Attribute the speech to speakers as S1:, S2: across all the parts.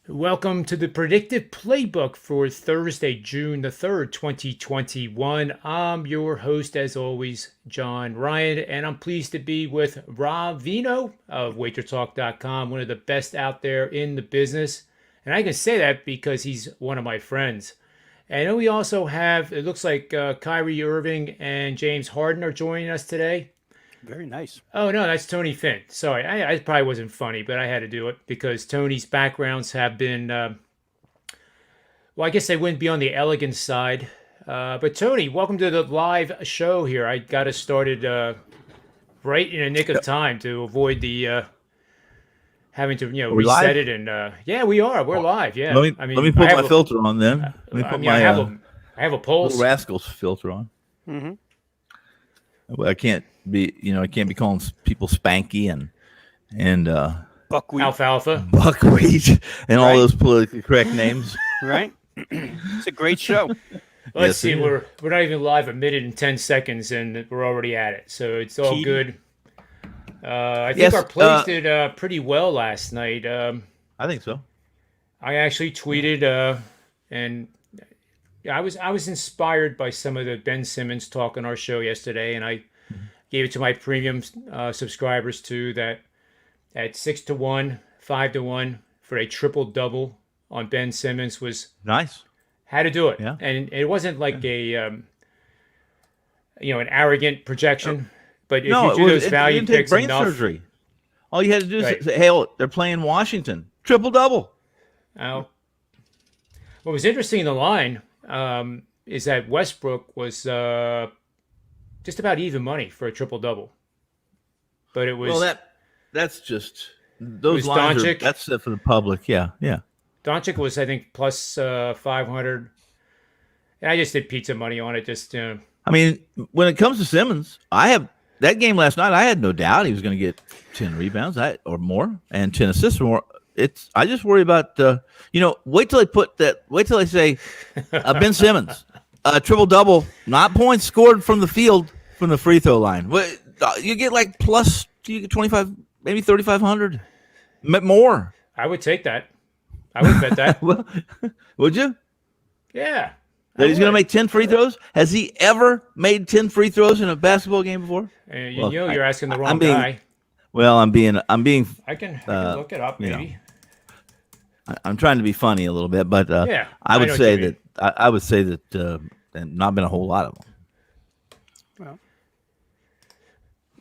S1: Welcome to the Predictive PlayBook for Thursday, June the 3rd, 2021. I'm your host, as always, John Ryan, and I'm pleased to be with Rob Vino of WaiterTalk.com, one of the best out there in the business. And I can say that because he's one of my friends. And then we also have, it looks like Kyrie Irving and James Harden are joining us today.
S2: Very nice.
S1: Oh no, that's Tony Finn. Sorry, I probably wasn't funny, but I had to do it because Tony's backgrounds have been. Well, I guess they wouldn't be on the elegant side. But Tony, welcome to the live show here. I got us started right in the nick of time to avoid the having to
S3: Are we
S1: reset
S3: live?
S1: it. And yeah, we are. We're live. Yeah,
S3: Let me put my filter on then. Let me put my
S1: I have a pulse.
S3: Little Rascals filter on.
S2: Mm-hmm.
S3: I can't be calling people Spanky and
S2: Buckwheat,
S1: Alfalfa.
S3: Buckwheat and all
S2: Right.
S3: those politically correct names.
S2: right? It's a great show.
S1: Let's
S3: Yes,
S1: see.
S3: it is.
S1: We're not even live a minute and 10 seconds, and we're already at it. So it's all
S2: Key.
S1: good. I think
S3: Yes,
S1: our plays did pretty well last night.
S3: I think so.
S1: I actually tweeted, and I was inspired by some of the Ben Simmons talk on our show yesterday, and I gave it to my premium subscribers too. That at 6-1, 5-1 for a triple double on Ben Simmons was
S3: Nice.
S1: how to do it,
S3: Yeah.
S1: and it wasn't like a an arrogant projection, but if
S3: No,
S1: you do those
S3: it
S1: value
S3: didn't take
S1: picks
S3: brain
S1: enough,
S3: surgery. All you had to do is
S1: Right.
S3: say, "Hey, they're playing Washington, triple double."
S1: Now, what was interesting in the line is that Westbrook was just about even money for a triple double, but it was
S3: Well, that's just those
S1: was
S3: lines.
S1: Doncic.
S3: That's for the public. Yeah, yeah.
S1: Doncic was I think plus 500, and I just did pizza money on it. Just
S3: I mean, when it comes to Simmons, I have that game last night. I had no doubt he was going to get 10 rebounds or more and 10 assists or more. I just worry about wait till they say Ben Simmons triple double, not points scored from the field from the free throw line. You get like plus you get 25, maybe 3,500 more.
S1: I would take that. I would bet that.
S3: Well, would you?
S1: Yeah.
S3: That he's going to
S1: would.
S3: make 10 free throws? Has he ever made 10 free throws in a basketball game before? Well,
S1: You're asking the wrong
S3: I'm being-
S1: guy.
S3: Well, I'm being
S1: I can look it up,
S3: you know.
S1: maybe.
S3: I'm trying to be funny a little bit, but
S1: Yeah,
S3: I
S1: I
S3: would
S1: know what
S3: say
S1: you mean.
S3: that I would say that and not been a whole lot of them.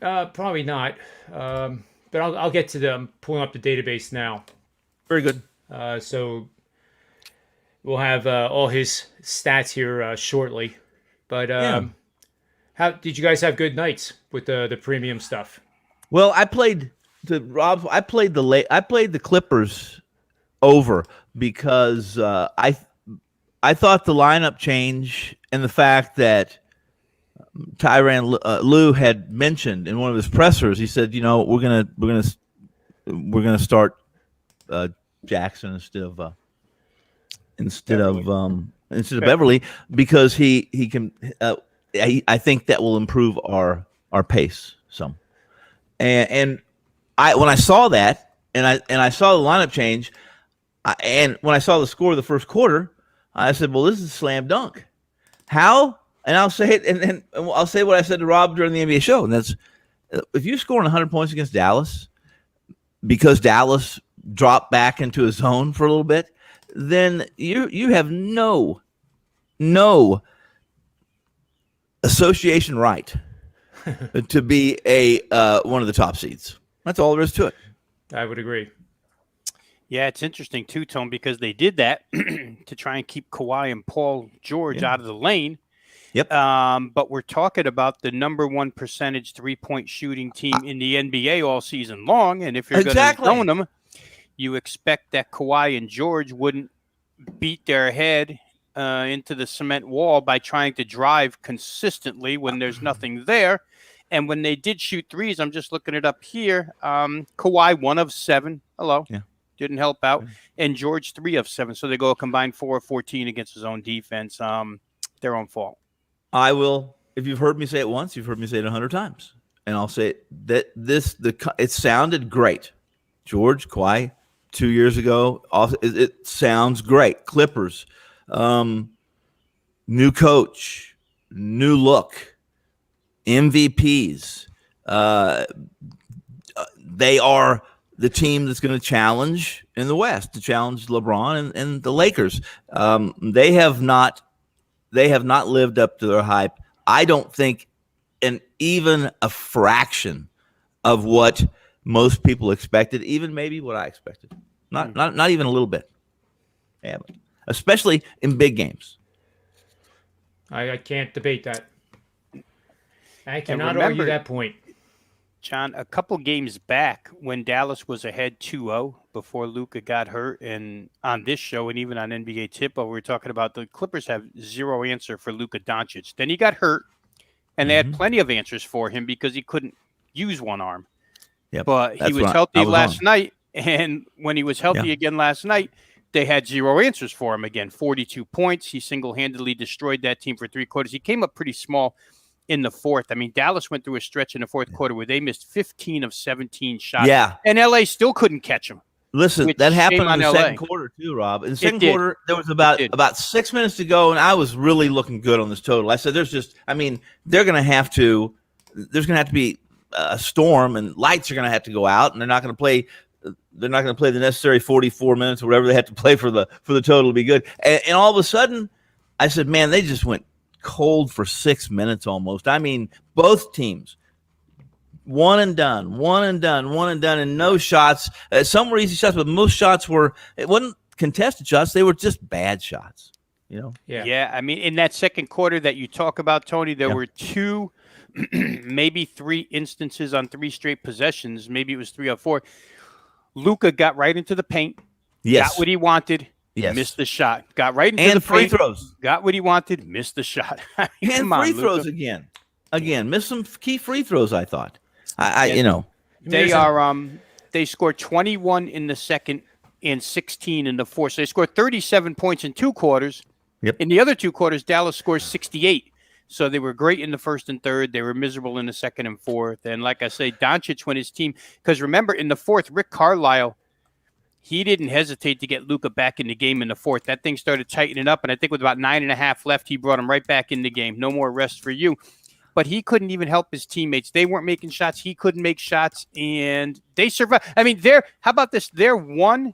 S2: Well,
S1: Probably not. But I'll get to them. Pulling up the database now.
S3: Very good.
S1: So we'll have all his stats here shortly. But how did you guys have good nights with the premium stuff?
S3: Well, I played the Clippers over because I thought the lineup change and the fact that Tyrann Lue had mentioned in one of his pressers, he said, we're gonna start Jackson instead of Beverly because he can. I think that will improve our pace some. And when I saw that and I saw the lineup change, and when I saw the score of the first quarter, I said, well, this is a slam dunk. How? And I'll say it, and I'll say what I said to Rob during the NBA show, and that's if you're scoring 100 points against Dallas because Dallas dropped back into a zone for a little bit, then you have no association right to be one of the top seeds. That's all there is to it.
S1: I would agree.
S2: yeah, it's interesting too, Tone, because they did that to try and keep Kawhi and Paul George out of the lane.
S3: Yep.
S2: But we're talking about the number one percentage 3-point shooting team in the NBA all season long, and if you're going to zone them, you expect that Kawhi and George wouldn't beat their head into the cement wall by trying to drive consistently when there's nothing there. And when they did shoot threes, I'm just looking it up here. Kawhi 1 of 7. Hello.
S3: Yeah.
S2: Didn't help out. And George 3 of 7. So they go a combined 4 of 14 against his own defense. Their own fault.
S3: I will. If you've heard me say it once, you've heard me say it 100 times, and I'll say it, that it sounded great. George, Kawhi, 2 years ago. Also, it sounds great. Clippers, new coach, new look, MVPs. They are the team that's going to challenge in the West, to challenge LeBron and the Lakers. They have not lived up to their hype. I don't think even a fraction of what most people expected, even maybe what I expected. Not even a little bit. Yeah, especially in big games.
S1: I can't debate that. I cannot argue that point.
S2: John, a couple games back when Dallas was ahead 2-0 before Luka got hurt, and on this show and even on NBA Tip-O, we were talking about the Clippers have zero answer for Luka Doncic. Then he got hurt, and they had plenty of answers for him because he couldn't use one arm.
S3: Yep,
S2: but he was healthy last night, and when he was healthy again last night, they had zero answers for him again. 42 points. He single-handedly destroyed that team for 3 quarters. He came up pretty small in the fourth. I mean, Dallas went through a stretch in the fourth quarter where they missed 15 of 17 shots.
S3: Yeah.
S2: And LA still couldn't catch them.
S3: Listen, that happened in the second quarter too, Rob. In the second quarter, there was about 6 minutes to go, and I was really looking good on this total. I said, there's going to have to be a storm, and lights are going to have to go out, and they're not going to play the necessary 44 minutes or whatever they have to play for the total to be good. And all of a sudden, I said, man, they just went cold for 6 minutes almost. I mean, both teams, one and done, and no shots. Some were easy shots, but most shots it wasn't contested shots. They were just bad shots,
S2: Yeah. I mean, in that second quarter that you talk about, Tony, there were 2, maybe 3 instances on 3 straight possessions. Maybe it was 3 or 4. Luka got right into the paint, got what he wanted. Yes. Missed the shot. Got right into the
S3: free throws.
S2: Got what he wanted. Missed the shot.
S3: And free throws again. Missed some key free throws. I thought.
S2: They scored 21 in the second and 16 in the fourth. So they scored 37 points in 2 quarters.
S3: Yep.
S2: In the other 2 quarters, Dallas scored 68. So they were great in the first and third. They were miserable in the second and fourth. And like I say, Doncic when his team, because remember in the fourth, Rick Carlisle. He didn't hesitate to get Luka back in the game in the fourth. That thing started tightening up, and I think with about 9.5 left, he brought him right back in the game. No more rest for you. But he couldn't even help his teammates. They weren't making shots. He couldn't make shots, and they survived. I mean, how about this? They're one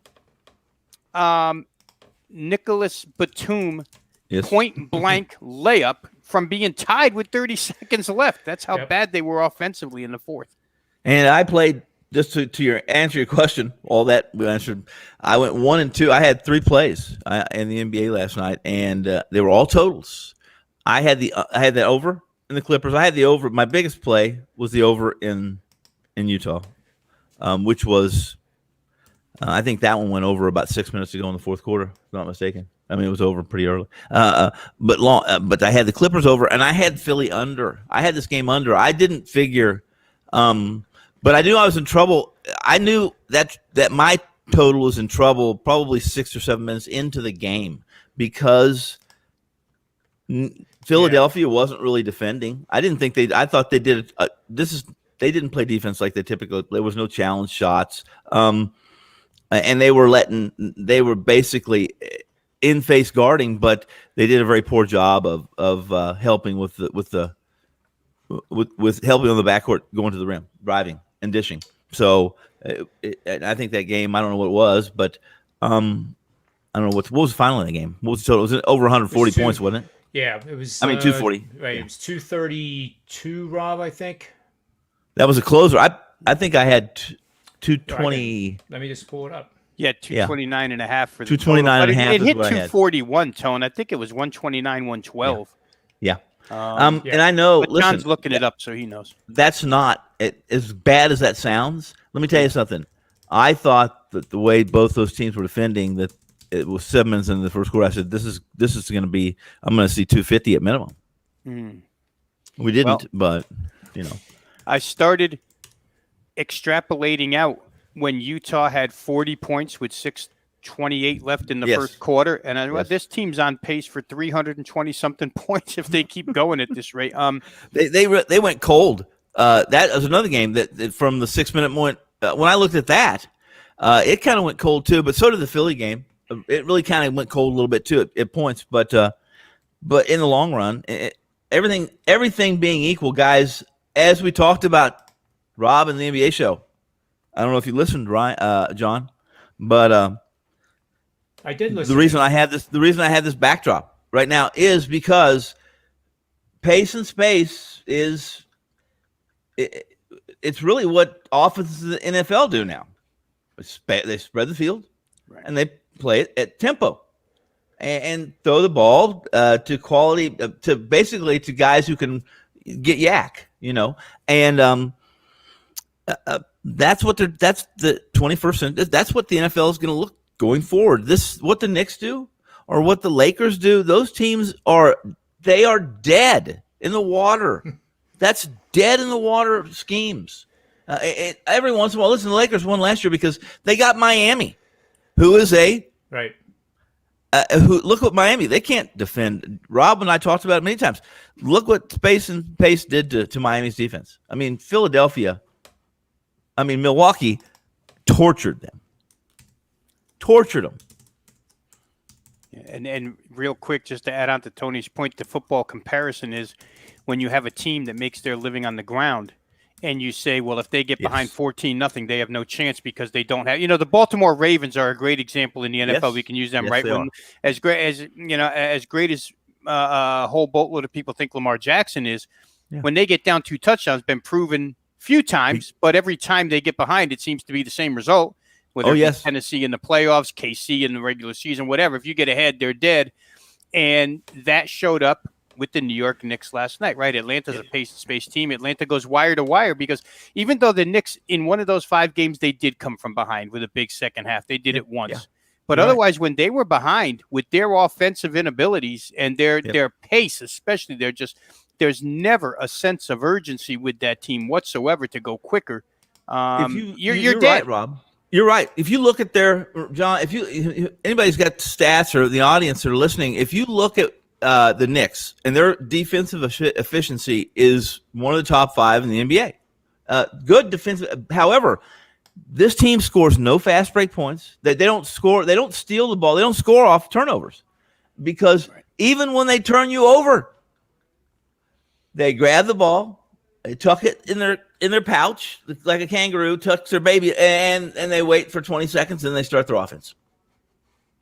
S2: Nicholas Batum point-blank layup from being tied with 30 seconds left. That's how bad they were offensively in the fourth.
S3: And I played – just to answer your question, all that we answered, I went 1 and 2. I had 3 plays in the NBA last night, and they were all totals. I had the over in the Clippers. I had the over. My biggest play was the over in Utah, which was I think that one went over about 6 minutes ago in the fourth quarter, if I'm not mistaken. I mean, it was over pretty early. But I had the Clippers over, and I had Philly under. I had this game under. I didn't figure. But I knew I was in trouble. I knew that my total was in trouble probably 6 or 7 minutes into the game because Philadelphia wasn't really defending. I didn't think I thought they did. They didn't play defense like they typically. There was no challenge shots, and they were basically in face guarding, but they did a very poor job of helping with helping on the backcourt, going to the rim, driving and dishing. So I think that game, I don't know what it was, but I don't know what was the final in the game. What was the total? It was over 140 points, wasn't it?
S1: Yeah, it was.
S3: 240.
S1: Right,
S3: yeah.
S1: It was 232, Rob, I think.
S3: That was a closer. I think I had 220.
S1: Let me just pull it up.
S2: Yeah, 229 and a half for the
S3: 229 and a half.
S2: It hit 241, Tone. I think it was 129, 112.
S3: Yeah. And I know.
S2: But John's looking it up, so he knows.
S3: That's not as bad as that sounds. Let me tell you something. I thought that the way both those teams were defending, that it was 7 minutes in the first quarter. I said, "This is going to be. I'm going to see 250 at minimum." We didn't, but
S2: I started extrapolating out when Utah had 40 points with 6:28 left in the first quarter, and I this team's on pace for 320-something points if they keep going at this rate.
S3: They went cold. That was another game that from the 6 minute point. When I looked at that, It kind of went cold too, but so did the Philly game. It really kind of went cold a little bit too at points, but in the long run, everything being equal, guys, as we talked about, Rob and the NBA show. I don't know if you listened, John, but
S1: I did listen.
S3: The reason I had this backdrop right now is because pace and space is it's really what offenses in the NFL do now. They spread the field, right, and they play it at tempo and throw the ball to quality to basically to guys who can get yak, and that's the 21st century. That's what the NFL is going to look going forward. What the Knicks do or what the Lakers do. Those teams are dead in the water. That's dead in the water schemes. Every once in a while, listen, the Lakers won last year because they got Miami, who is
S1: right.
S3: Look what Miami, they can't defend. Rob and I talked about it many times. Look what space and pace did to Miami's defense. I mean, Milwaukee tortured them.
S2: And real quick, just to add on to Tony's point, the football comparison is when you have a team that makes their living on the ground and you say, well, if they get behind 14-0, they have no chance because they don't have, the Baltimore Ravens are a great example in the NFL.
S3: Yes.
S2: We can use them,
S3: yes,
S2: right?
S3: When,
S2: as great as a whole boatload of people think Lamar Jackson is, when they get down 2 touchdowns, been proven few times, but every time they get behind, it seems to be the same result. Whether it's Tennessee in the playoffs, KC in the regular season, whatever. If you get ahead, they're dead. And that showed up with the New York Knicks last night, right? Atlanta's a pace and space team. Atlanta goes wire to wire because even though the Knicks, in one of those 5 games, they did come from behind with a big second half. They did it once. Yeah. But otherwise, when they were behind with their offensive inabilities and their pace, especially, there's never a sense of urgency with that team whatsoever to go quicker. You're dead.
S3: Right, Rob. You're right. If you look at John, if anybody's got stats or the audience that are listening, if you look at the Knicks and their defensive efficiency is one of the top 5 in the NBA. Good defensive. However, this team scores no fast break points. They don't score. They don't steal the ball. They don't score off turnovers because even when they turn you over, they grab the ball, they tuck it in their pouch like a kangaroo tucks their baby, and they wait for 20 seconds and they start their offense.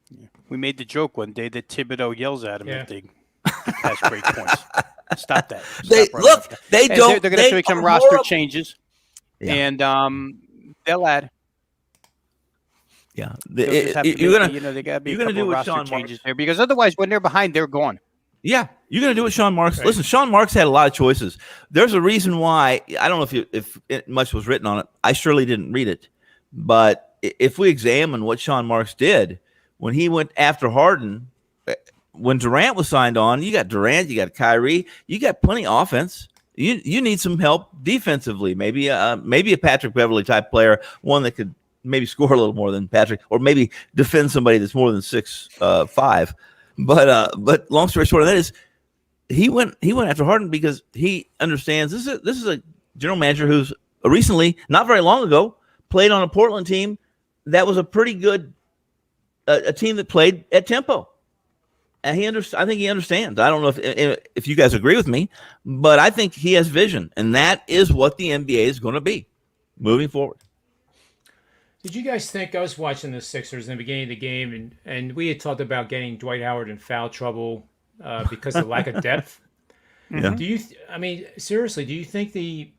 S2: Yeah. We made the joke one day that Thibodeau yells at him if they pass break points. Stop that.
S3: They're going
S2: to have to make some roster changes, and they'll add.
S3: Yeah,
S2: they got to be a couple of roster changes there because otherwise, when they're behind, they're gone.
S3: Yeah, you're going to do what Sean Marks. Right. Listen, Sean Marks had a lot of choices. There's a reason why. I don't know if much was written on it. I surely didn't read it. But if we examine what Sean Marks did when he went after Harden, when Durant was signed on, you got Durant, you got Kyrie, you got plenty of offense. You need some help defensively. Maybe a Patrick Beverley type player, one that could maybe score a little more than Patrick, or maybe defend somebody that's more than 6'5". But long story short of that is he went after Harden because he understands this is a general manager who's recently, not very long ago, played on a Portland team that was a pretty good a team that played at tempo. And I think he understands. I don't know if you guys agree with me, but I think he has vision, and that is what the NBA is going to be moving forward.
S1: Did you guys think, I was watching the Sixers in the beginning of the game, and we had talked about getting Dwight Howard in foul trouble because of lack of depth.
S3: Yeah.
S1: Seriously, do you think the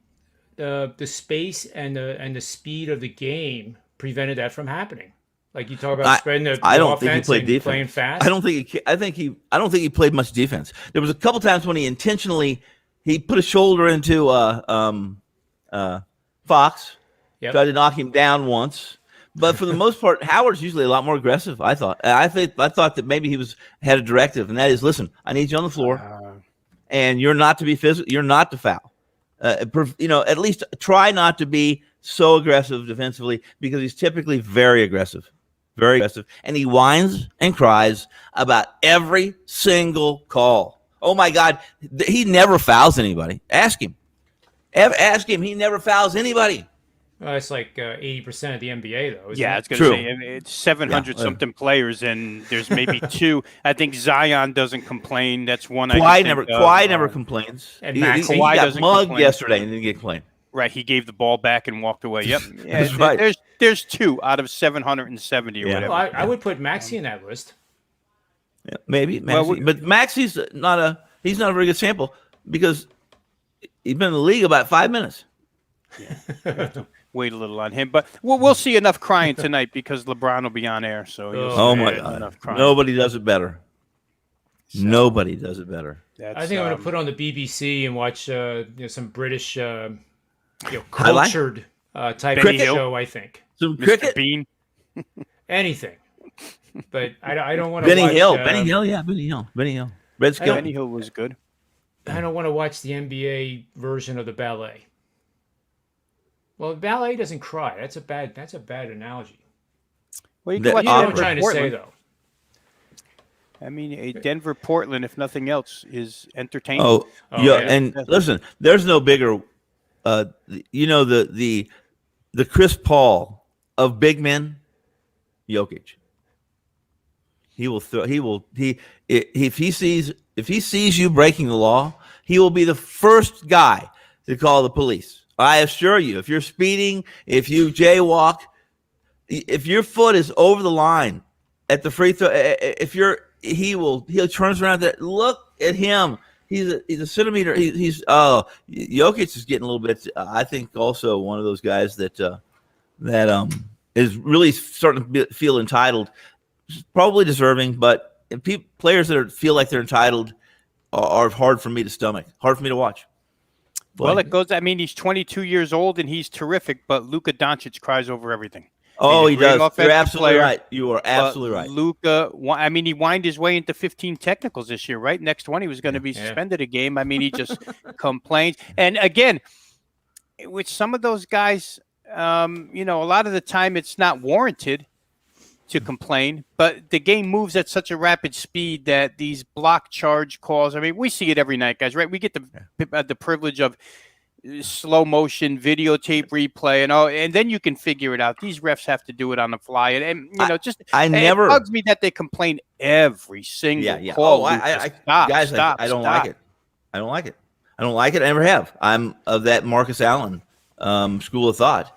S1: space and the speed of the game prevented that from happening? Like you talk about spreading the offense and playing fast.
S3: I don't think he played much defense. There was a couple times when he intentionally put a shoulder into Fox. Yep. Tried to knock him down once, but for the most part, Howard's usually a lot more aggressive. I thought that maybe he had a directive, and that is, listen, I need you on the floor, and you're not to be physical. You're not to foul. At least try not to be so aggressive defensively because he's typically very aggressive, and he whines and cries about every single call. Oh my God, he never fouls anybody. Ask him. He never fouls anybody.
S1: It's like 80% of the NBA, though, isn't
S2: Yeah, I
S1: it?
S2: was going to
S3: True.
S2: say it's 700
S3: Yeah.
S2: something players, and there's maybe two. I think Zion doesn't complain. That's one I
S3: Kawhi
S2: can
S3: never
S2: think of.
S3: Kawhi never complains.
S1: And
S3: He
S1: Maxey?
S2: Kawhi
S3: got
S2: doesn't
S3: mugged
S2: complain.
S3: yesterday and didn't get complained.
S2: Right, he gave the ball back and walked away. Yep. Yeah,
S3: That's right.
S2: There's two out of 770 or
S3: Yeah.
S2: whatever.
S1: Well, I would put Maxey in that list.
S3: Yeah, maybe
S2: Well,
S3: Maxey. But Maxey's not a very good sample because he's been in the league about 5 minutes.
S2: Wait a little on him, but we'll see enough crying tonight because LeBron will be on air. So you'll see
S3: Oh my
S2: enough
S3: God!
S2: crying.
S3: Nobody does it better.
S2: So,
S3: Nobody does it better.
S1: I think I'm going to put on the BBC and watch some British,
S3: Highlight?
S1: cultured type
S2: Benny
S1: of
S2: Hill?
S1: show, I think.
S3: Some
S2: Mr.
S3: cricket.
S2: Bean.
S1: Anything. But I don't want to
S3: Benny
S1: watch...
S3: Hill. Benny Hill. Yeah, Benny Hill. Benny Hill. Red Skill.
S2: Benny Hill was good.
S1: I don't want to watch the NBA version of the ballet. Well, the ballet doesn't cry. That's a bad analogy.
S2: Well, you
S3: The
S2: can watch
S1: You know what I'm
S2: Denver,
S1: trying to say,
S2: Portland.
S1: though.
S2: I mean, a Denver, Portland, if nothing else, is entertaining.
S3: Oh,
S1: Oh,
S3: yeah.
S1: yeah.
S3: And listen, there's no bigger. The Chris Paul of big men, Jokic. He will throw. If he sees you breaking the law, he will be the first guy to call the police. I assure you, if you're speeding, if you jaywalk, if your foot is over the line at the free throw, he turns around there. Look at him. He's a centimeter. Jokic is getting a little bit. I think also one of those guys that is really starting to feel entitled. Probably deserving, but players that feel like they're entitled are hard for me to stomach. Hard for me to watch.
S2: Well, it goes. I mean, he's 22 years old and he's terrific, but Luka Doncic cries over everything.
S3: Oh, he does. You're
S2: offensive
S3: absolutely
S2: player,
S3: right. You are absolutely right.
S2: Luka, I mean, he whined his way into 15 technicals this year, right? Next one, he was going to be suspended a game. I mean, he just complains. And again, with some of those guys, a lot of the time it's not warranted to complain, but the game moves at such a rapid speed that these block charge calls, I mean, we see it every night, guys, right? We get the privilege of slow motion videotape replay and then you can figure it out. These refs have to do it on the fly. And it bugs me that they complain every single call.
S3: I don't like it. I don't like it. I don't like it. I never have. I'm of that Marcus Allen school of thought.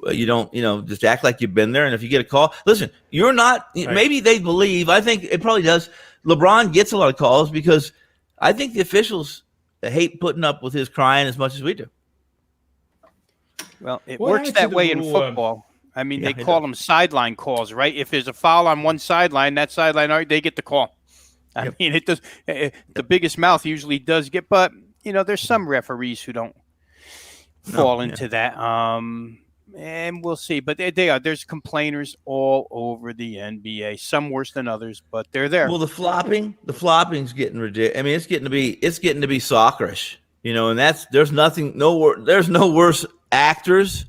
S3: You don't, just act like you've been there. And if you get a call, listen, you're not, maybe they believe, I think it probably does. LeBron gets a lot of calls because I think the officials hate putting up with his crying as much as we do.
S2: Well, it works that way in football. I mean, they call them sideline calls, right? If there's a foul on one sideline, that sideline, they get the call. I mean, it does. The biggest mouth usually does get, but, there's some referees who don't fall into that. And we'll see. But there's complainers all over the NBA. Some worse than others, but they're there.
S3: Well, the flopping's getting ridiculous. I mean, it's getting to be soccerish, and there's no worse actors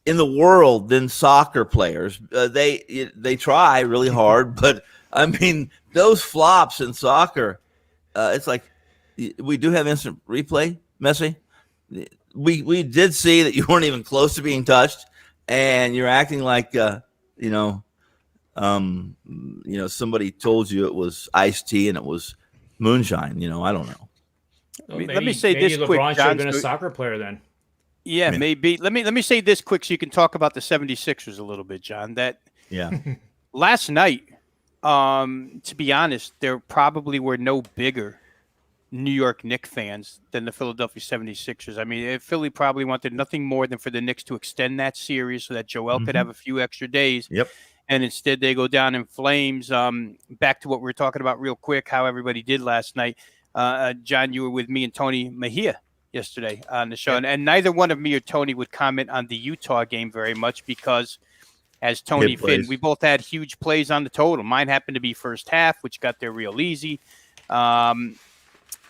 S3: in the world than soccer players. They try really hard, but I mean, those flops in soccer, it's like we do have instant replay, Messi. We did see that you weren't even close to being touched, and you're acting like somebody told you it was iced tea and it was moonshine. I don't know.
S1: Well,
S2: let me say this
S1: LeBron
S2: quick,
S1: should
S2: John.
S1: have been a soccer player then.
S2: Yeah, maybe. Let me say this quick so you can talk about the 76ers a little bit, John. Last night, to be honest, there probably were no bigger New York Knicks fans than the Philadelphia 76ers. I mean, Philly probably wanted nothing more than for the Knicks to extend that series so that Joel could have a few extra days.
S3: Yep.
S2: And instead they go down in flames. Back to what we were talking about real quick, how everybody did last night. John, you were with me and Tony Mejia yesterday on the show. And neither one of me or Tony would comment on the Utah game very much because, as Tony Finn, we both had huge plays on the total. Mine happened to be first half, which got there real easy. But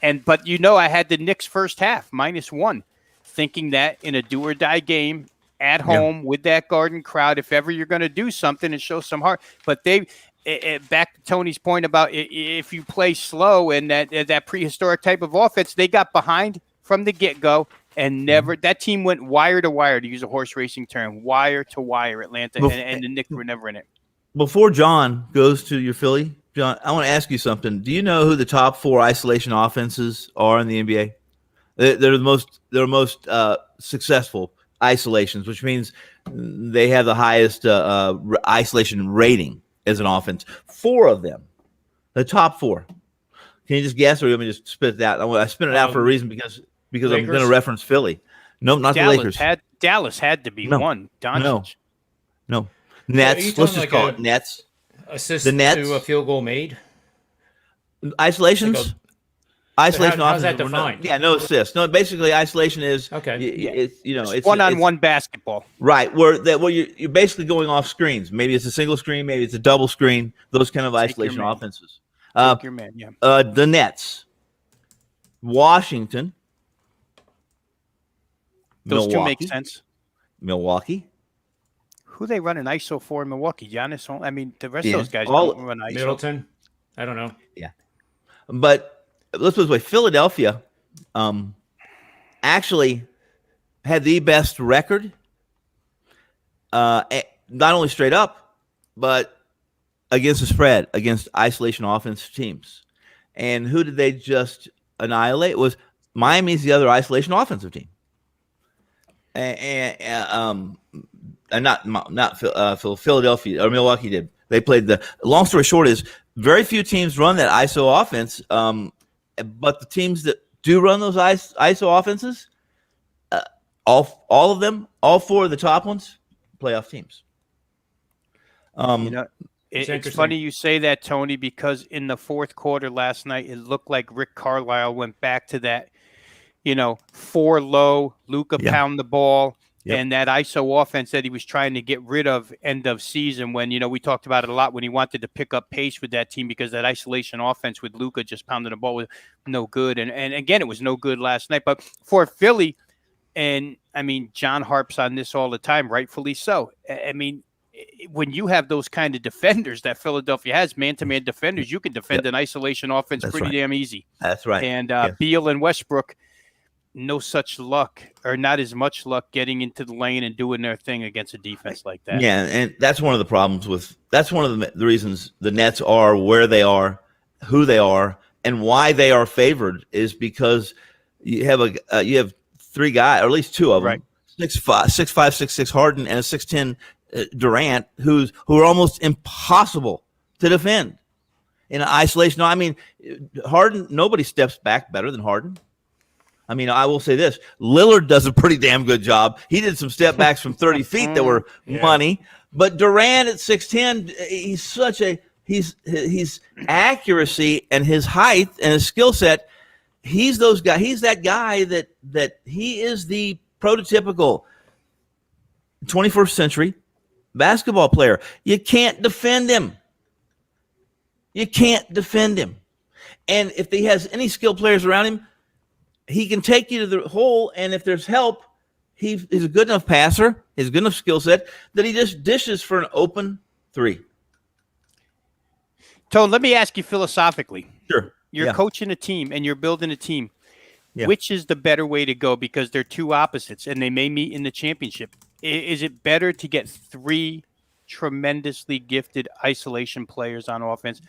S2: I had the Knicks first half, -1, thinking that in a do-or-die game at home with that Garden crowd, if ever you're going to do something and show some heart. But back to Tony's point about if you play slow and that prehistoric type of offense, they got behind from the get-go, and never that team went wire to wire, to use a horse racing term, wire to wire. Atlanta and the Knicks were never in it.
S3: Before John goes to your Philly, John, I want to ask you something. Do you know who the top 4 isolation offenses are in the NBA? They're the most successful isolations, which means they have the highest isolation rating as an offense. 4 of them, the top 4. Can you just guess, or you want me to just spit it out? I spit it out for a reason because
S1: Lakers?
S3: I'm going to reference Philly. No, not
S2: Dallas
S3: the Lakers.
S2: Dallas had to be one. Doncic.
S3: No. Nets. Let's just call it Nets.
S1: Assist
S3: the Nets
S1: to a field goal made.
S3: Isolations. Isolation.
S1: How's that defined?
S3: No assists. No, basically isolation is
S1: okay.
S3: It's
S2: one-on-one basketball.
S3: Right, where you're basically going off screens. Maybe it's a single screen, maybe it's a double screen. Those kind of isolation offenses.
S2: Take your man, yeah.
S3: The Nets, Washington.
S2: Those
S3: Milwaukee,
S2: 2 make sense.
S3: Milwaukee.
S2: Who they run an ISO for in Milwaukee? Giannis. I mean, the rest of those guys
S3: don't
S2: run ISO.
S1: Middleton. I don't know.
S3: Yeah, but let's put it this way: Philadelphia actually had the best record, not only straight up, but against the spread, against isolation offense teams. And who did they just annihilate? It was Miami's the other isolation offensive team. And not Philadelphia or Milwaukee did. They played the. Long story short is very few teams run that ISO offense, but the teams that do run those ISO offenses, all of them, all 4 of the top ones, playoff teams.
S2: It's funny you say that, Tony, because in the fourth quarter last night, it looked like Rick Carlisle went back to that, 4 low, Luka pound the ball, and that ISO offense that he was trying to get rid of end of season when, we talked about it a lot when he wanted to pick up pace with that team because that isolation offense with Luka just pounding the ball was no good. And again, it was no good last night. But for Philly, and I mean, John harps on this all the time, rightfully so. I mean, when you have those kind of defenders that Philadelphia has, man-to-man defenders, you can defend an isolation offense damn easy.
S3: That's right.
S2: And Beal and Westbrook, no such luck or not as much luck getting into the lane and doing their thing against a defense like that.
S3: Yeah, and that's one of the problems that's one of the reasons the Nets are where they are, who they are, and why they are favored is because you have 3 guys, or at least 2 of them,
S2: right.
S3: 6'5", 6'6" Harden and a 6'10" Durant, who are almost impossible to defend in isolation. No, I mean, Harden, nobody steps back better than Harden. I mean, I will say this: Lillard does a pretty damn good job. He did some step backs from 30 feet that were money, but Durant at 6'10", he's accuracy and his height and his skill set. He's those guys. He's that guy that he is the prototypical 21st century basketball player. You can't defend him. You can't defend him. And if he has any skilled players around him, he can take you to the hole. And if there's help, he's a good enough passer, he's a good enough skill set that he just dishes for an open 3.
S2: Tone, let me ask you philosophically.
S3: Sure.
S2: You're coaching a team and you're building a team.
S3: Yeah.
S2: Which is the better way to go? Because they're 2 opposites and they may meet in the championship. Is it better to get 3 tremendously gifted isolation players on offense,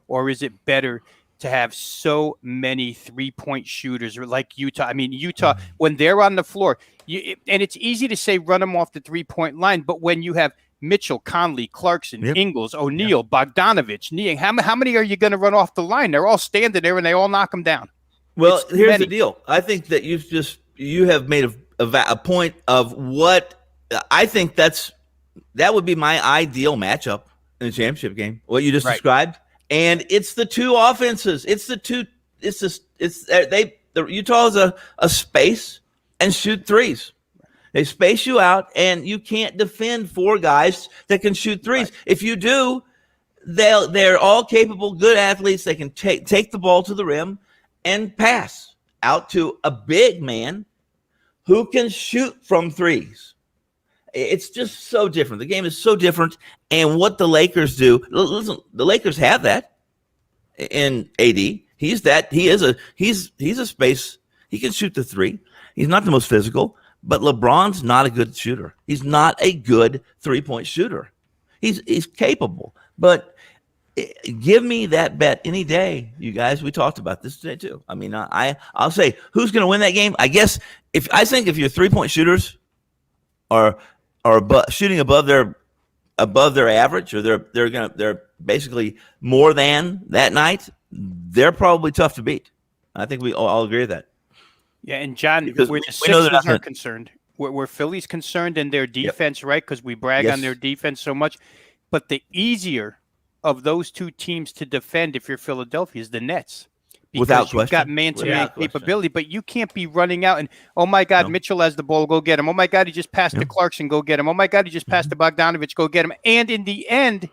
S2: or is it better to have so many 3-point shooters like Utah? I mean, Utah, when they're on the floor, and it's easy to say run them off the 3-point line, but when you have Mitchell, Conley, Clarkson, Ingles, O'Neal, Bogdanovich, Niang, how many are you going to run off the line? They're all standing there and they all knock them down.
S3: Well, here's the deal. I think that you have made a point of what I think that would be my ideal matchup in the championship game. What you just described, and it's the 2 offenses. Utah is a space and shoot 3s. They space you out, and you can't defend 4 guys that can shoot 3s. Right. If you do, they're all capable, good athletes. They can take the ball to the rim and pass out to a big man who can shoot from 3s. It's just so different. The game is so different. And what the Lakers do, listen, the Lakers have that in AD. He's a space. He can shoot the 3. He's not the most physical, but LeBron's not a good shooter. He's not a good 3-point shooter. He's capable, but give me that bet any day, you guys. We talked about this today too. I mean, I'll say who's going to win that game. I guess if your 3-point shooters are shooting above their average, or they're basically more than that night, they're probably tough to beat. I think we all agree with that.
S2: Yeah, and John, where the Sixers are concerned, where Philly's concerned in their defense, right? Because we brag on their defense so much, but the easier of those two teams to defend, if you're Philadelphia, is the Nets. Because
S3: without
S2: you've
S3: question.
S2: got man-to-man capability, but you can't be running out and, oh, my God, Mitchell has the ball, go get him. Oh, my God, he just passed to Clarkson, go get him. Oh, my God, he just passed to Bogdanovich, go get him. And in the end,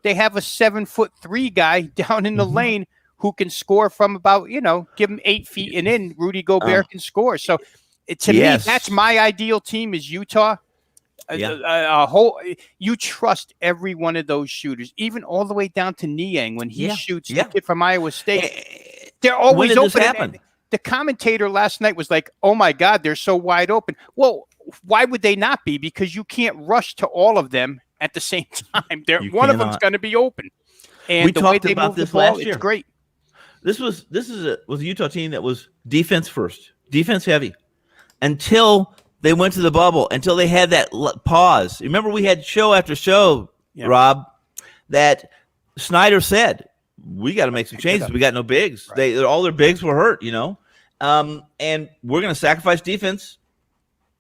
S2: they have a 7'3" guy down in the lane who can score from about, give him 8 feet and in. Rudy Gobert can score. So to me, that's my ideal team is Utah. You trust every one of those shooters, even all the way down to Niang when he shoots the kid from Iowa State. They're always open. The commentator last night was like, "Oh my God, they're so wide open." Well, why would they not be? Because you can't rush to all of them at the same time. One of them's going to be open. And the way they move the ball, it's great.
S3: This was a Utah team that was defense first, defense heavy, until they went to the bubble, until they had that pause. Remember, we had show after show, Rob, that Snyder said, we got to make some changes. We got no bigs. Right. All their bigs were hurt, and we're going to sacrifice defense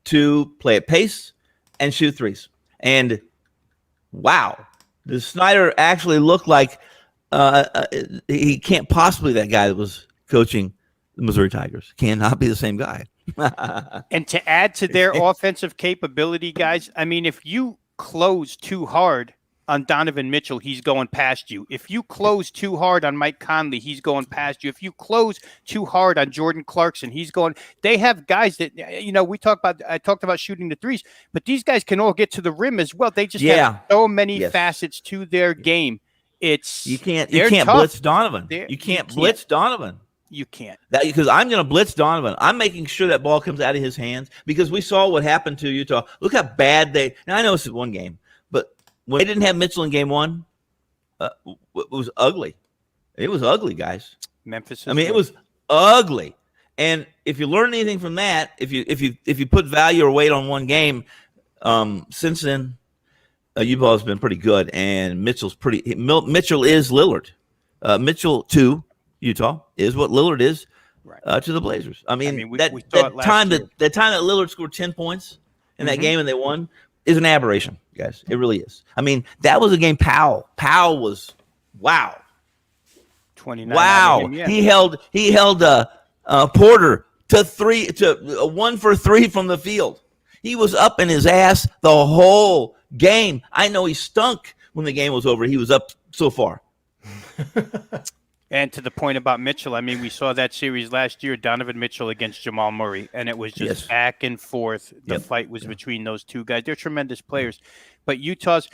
S3: to play at pace and shoot threes. And wow, does Snyder actually look like he can't possibly that guy that was coaching the Missouri Tigers. Cannot be the same guy.
S2: And to add to their offensive capability, guys, I mean, if you close too hard on Donovan Mitchell, he's going past you. If you close too hard on Mike Conley, he's going past you. If you close too hard on Jordan Clarkson, he's going. They have guys that, I talked about shooting the threes, but these guys can all get to the rim as well. They just have so many facets to their game. You can't
S3: blitz Donovan. You can't blitz Donovan.
S2: You can't.
S3: Because I'm going to blitz Donovan. I'm making sure that ball comes out of his hands, because we saw what happened to Utah. Look how bad now I know it's one game, but when they didn't have Mitchell in game one, it was ugly. It was ugly, guys.
S2: Memphis.
S3: It was ugly. And if you learn anything from that, if you put value or weight on one game, since then, Utah has been pretty good, and Mitchell is Lillard. Mitchell to Utah is what Lillard is to the Blazers. That time that Lillard scored 10 points in that game and they won is an aberration, guys. It really is. That was a game. Powell was wow.
S2: 29.
S3: Wow. He held Porter to 1 for 3 from the field. He was up in his ass the whole game. I know he stunk when the game was over. He was up so far.
S2: And to the point about Mitchell, we saw that series last year, Donovan Mitchell against Jamal Murray, and it was just back and forth. The fight was between those two guys. They're tremendous players. But Utah's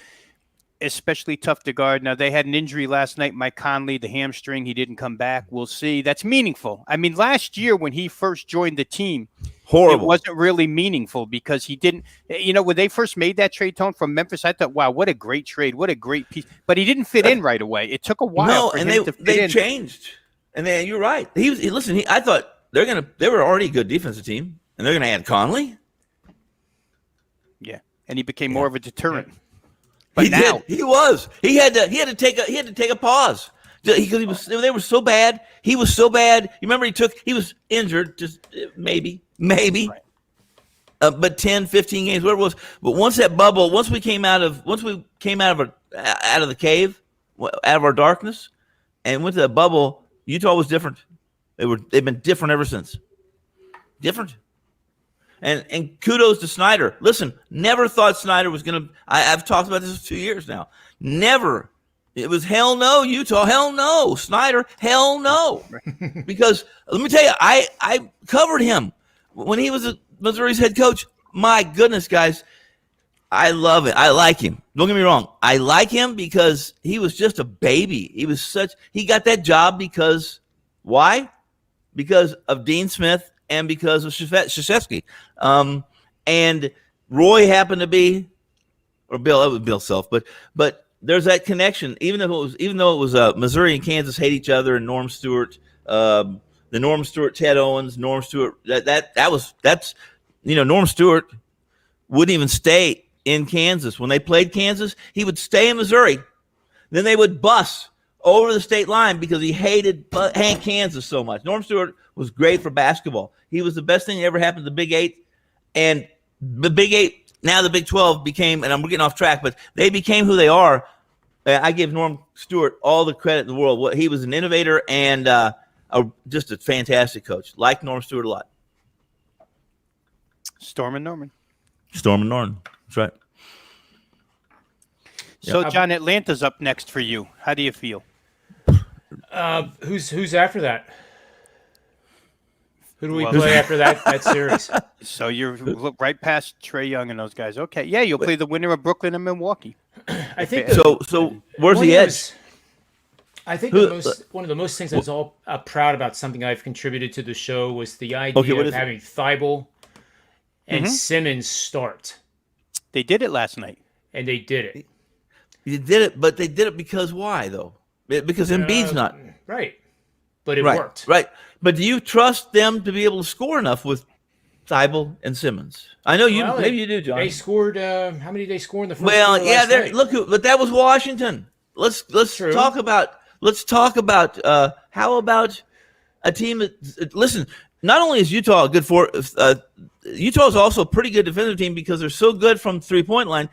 S2: especially tough to guard. Now, they had an injury last night, Mike Conley, the hamstring. He didn't come back. We'll see. That's meaningful. Last year when he first joined the team,
S3: horrible.
S2: It wasn't really meaningful because he didn't, when they first made that trade, Tone, from Memphis, I thought, wow, what a great trade. What a great piece. But he didn't fit in right away. It took a while for him to fit in.
S3: They changed. And then you're right. I thought they were already a good defensive team, and they're going to add Conley.
S2: Yeah. And he became more of a deterrent.
S3: Yeah. But he was. He had to take a pause. Because they were so bad. He was so bad. You remember he was injured, just maybe. Right. But 10, 15 games, whatever it was. But once we came out of the cave, out of our darkness, and went to the bubble, Utah was different. They've been different ever since. Different. And kudos to Snyder. Listen, never thought Snyder was going to – I've talked about this for 2 years now. Never. It was hell no, Utah, hell no. Snyder, hell no. Because let me tell you, I covered him when he was Missouri's head coach. My goodness, guys, I love it. I like him. Don't get me wrong. I like him because he was just a baby. He got that job because – why? Because of Dean Smith and because of Krzyzewski. And Roy happened to be, or Bill, that was Bill Self, but there's that connection. Even though it was Missouri and Kansas hate each other, and Norm Stewart, the Norm Stewart, Ted Owens, Norm Stewart. That's Norm Stewart wouldn't even stay in Kansas when they played Kansas. He would stay in Missouri. Then they would bus over the state line because he hated Kansas so much. Norm Stewart was great for basketball. He was the best thing that ever happened to the Big Eight, and the Big Eight. Now the Big 12 became, and I'm getting off track, but they became who they are. I give Norm Stewart all the credit in the world. He was an innovator and just a fantastic coach. Like Norm Stewart a lot.
S2: Storm and Norman.
S3: That's right.
S2: So, John, Atlanta's up next for you. How do you feel?
S1: Who's after that? Who do we play after that series?
S2: So you look right past Trae Young and those guys. Okay, yeah, you'll play the winner of Brooklyn and Milwaukee.
S1: I think
S3: so. Where's the edge?
S1: I think one of the most things I was all proud about, something I've contributed to the show, was the idea of having Thibault and Simmons start.
S2: They did it last night,
S1: and they did it.
S3: You did it, but they did it because why though? Because Embiid's not
S1: right, but it worked.
S3: Right, but do you trust them to be able to score enough with Thibault and Simmons? I know you. Maybe you do, John.
S1: They scored. How many did they score in the first?
S3: Well, yeah. But that was Washington. Let's talk about. How about a team that listen. Not only is Utah a good Utah is also a pretty good defensive team because they're so good from 3-point line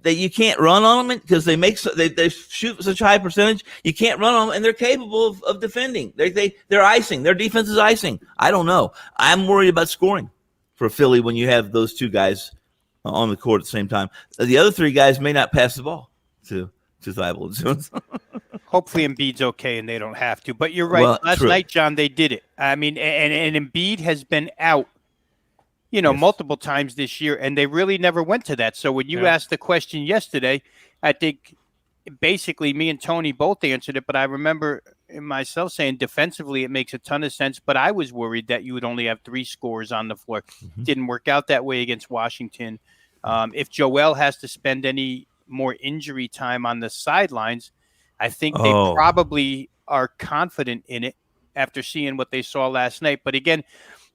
S3: that you can't run on them because they shoot such a high percentage. You can't run on them, and they're capable of defending. They're icing. Their defense is icing. I don't know. I'm worried about scoring for Philly when you have those two guys on the court at the same time. The other three guys may not pass the ball to Thibault.
S2: Hopefully Embiid's okay and they don't have to. But you're right. Well, last night, John, they did it. I mean, and Embiid has been out, multiple times this year, and they really never went to that. So when you asked the question yesterday, I think basically me and Tony both answered it, but I remember myself saying defensively it makes a ton of sense, but I was worried that you would only have 3 scorers on the floor. Didn't work out that way against Washington. If Joel has to spend any more injury time on the sidelines, I think they probably are confident in it after seeing what they saw last night. But again,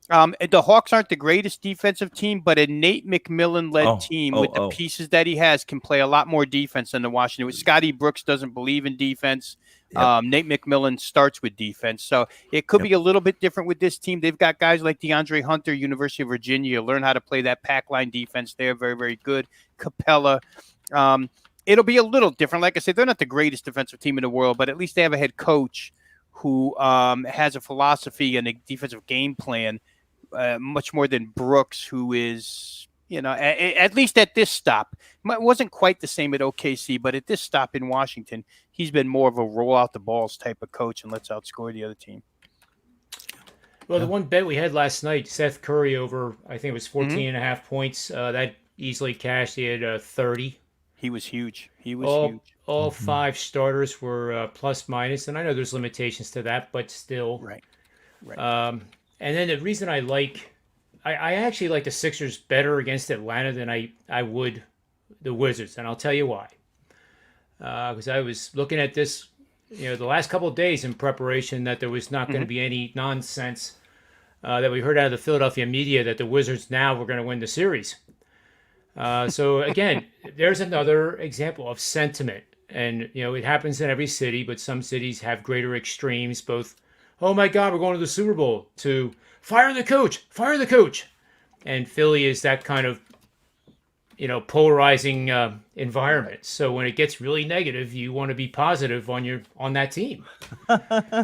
S2: the Hawks aren't the greatest defensive team, but a Nate McMillan-led team with the pieces that he has can play a lot more defense than the Washington. Scotty Brooks doesn't believe in defense. Nate McMillan starts with defense. So it could be a little bit different with this team. They've got guys like DeAndre Hunter, University of Virginia, learn how to play that pack line defense. They're very, very good. Capella. It'll be a little different. Like I said, they're not the greatest defensive team in the world, but at least they have a head coach who has a philosophy and a defensive game plan, much more than Brooks, who is, at least at this stop. It wasn't quite the same at OKC, but at this stop in Washington, he's been more of a roll out the balls type of coach and let's outscore the other team.
S1: Well, the one bet we had last night, Seth Curry over, I think it was 14 and a half points, that easily cashed. He had 30.
S2: He was huge. Huge.
S1: All 5 starters were plus minus, and I know there's limitations to that, but still.
S2: Right.
S1: And then the reason I actually like the Sixers better against Atlanta than I would the Wizards, and I'll tell you why. Because I was looking at this, the last couple of days in preparation that there was not going to be any nonsense that we heard out of the Philadelphia media that the Wizards now were going to win the series. So again, there's another example of sentiment, and it happens in every city, but some cities have greater extremes. Both, oh my God, we're going to the Super Bowl, to fire the coach, and Philly is that kind of polarizing environment. So when it gets really negative, you want to be positive on that team. I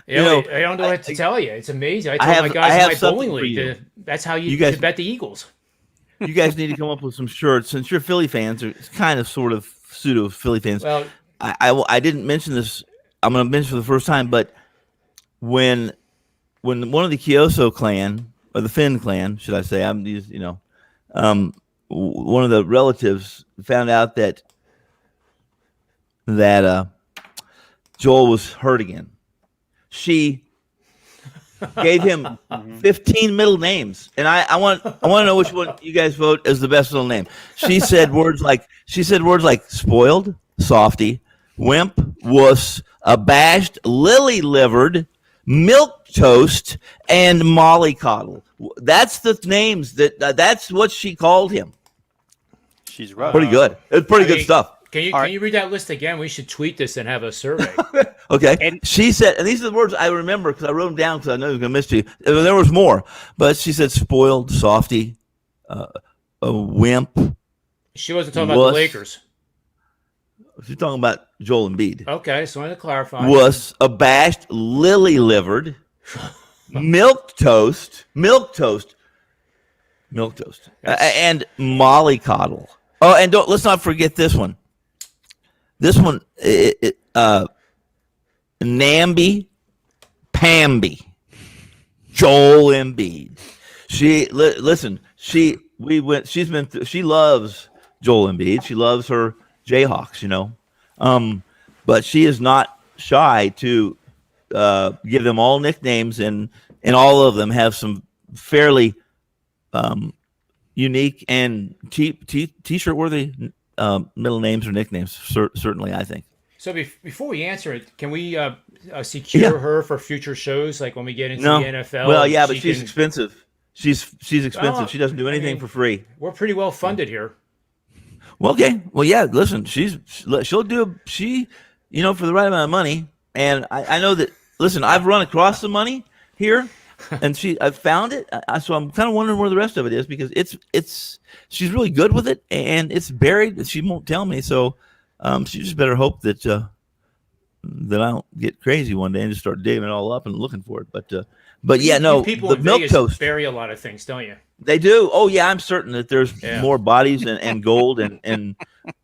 S1: don't know what to tell you. It's amazing. I told my guys in my bowling league that's how you guys bet the Eagles.
S3: You guys need to come up with some shirts since you're Philly fans, or kind of sort of pseudo Philly fans. Well, I didn't mention this. I'm going to mention for the first time, but when one of the Kyoso clan, or the Finn clan, should I say, one of the relatives found out that Joel was hurt again. She gave him 15 middle names, and I want to know which one you guys vote as the best middle name. She said words like spoiled, softy, wimp, wuss, abashed, lily-livered, milk toast, and mollycoddle. That's the names that's what she called him.
S2: She's rough.
S3: Pretty good. It's pretty good stuff.
S1: Can you read that list again? We should tweet this and have a survey.
S3: Okay. And she said, and these are the words I remember because I wrote them down because I know you're going to miss you. There was more, but she said spoiled, softy, a wimp.
S1: She wasn't talking about the Lakers.
S3: She's talking about Joel Embiid.
S1: Okay, so I wanted to clarify.
S3: Was abashed, lily-livered, milk toast, and mollycoddle. Oh, and let's not forget this one. This one, Namby, Pamby, Joel Embiid. She loves Joel Embiid. She loves her Jayhawks, but she is not shy to give them all nicknames, and all of them have some fairly unique and t-shirt worthy middle names or nicknames. Certainly, I think.
S1: So before we answer it, can we secure her for future shows, like when we get into the NFL?
S3: Well, yeah, but she's expensive. She's expensive. She doesn't do anything for free.
S1: We're pretty well funded here.
S3: Well, okay. Well, yeah. Listen, she'll do for the right amount of money. And I know that. Listen, I've run across the money here, and I've found it. So I'm kind of wondering where the rest of it is, because she's really good with it, and it's buried. She won't tell me, so she just better hope that I don't get crazy one day and just start digging it all up and looking for it. But yeah, no.
S1: People
S3: the
S1: in
S3: milk
S1: Vegas
S3: toast
S1: bury a lot of things, don't you?
S3: They do. Oh yeah, I'm certain that there's more bodies and gold and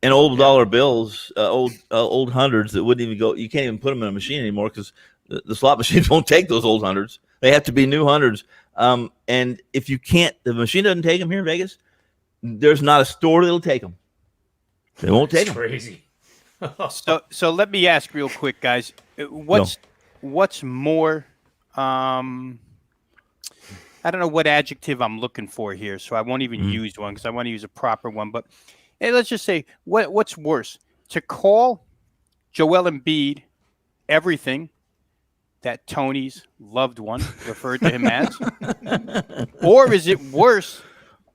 S3: old dollar bills, old hundreds that wouldn't even go. You can't even put them in a machine anymore because the slot machines won't take those old hundreds. They have to be new hundreds. And if the machine doesn't take them here in Vegas, there's not a store that'll take them. They won't take them.
S1: Crazy.
S2: So let me ask real quick, guys. What's more? I don't know what adjective I'm looking for here, so I won't even use one because I want to use a proper one. But let's just say, what's worse, to call Joel Embiid everything that Tony's loved one referred to him as, or is it worse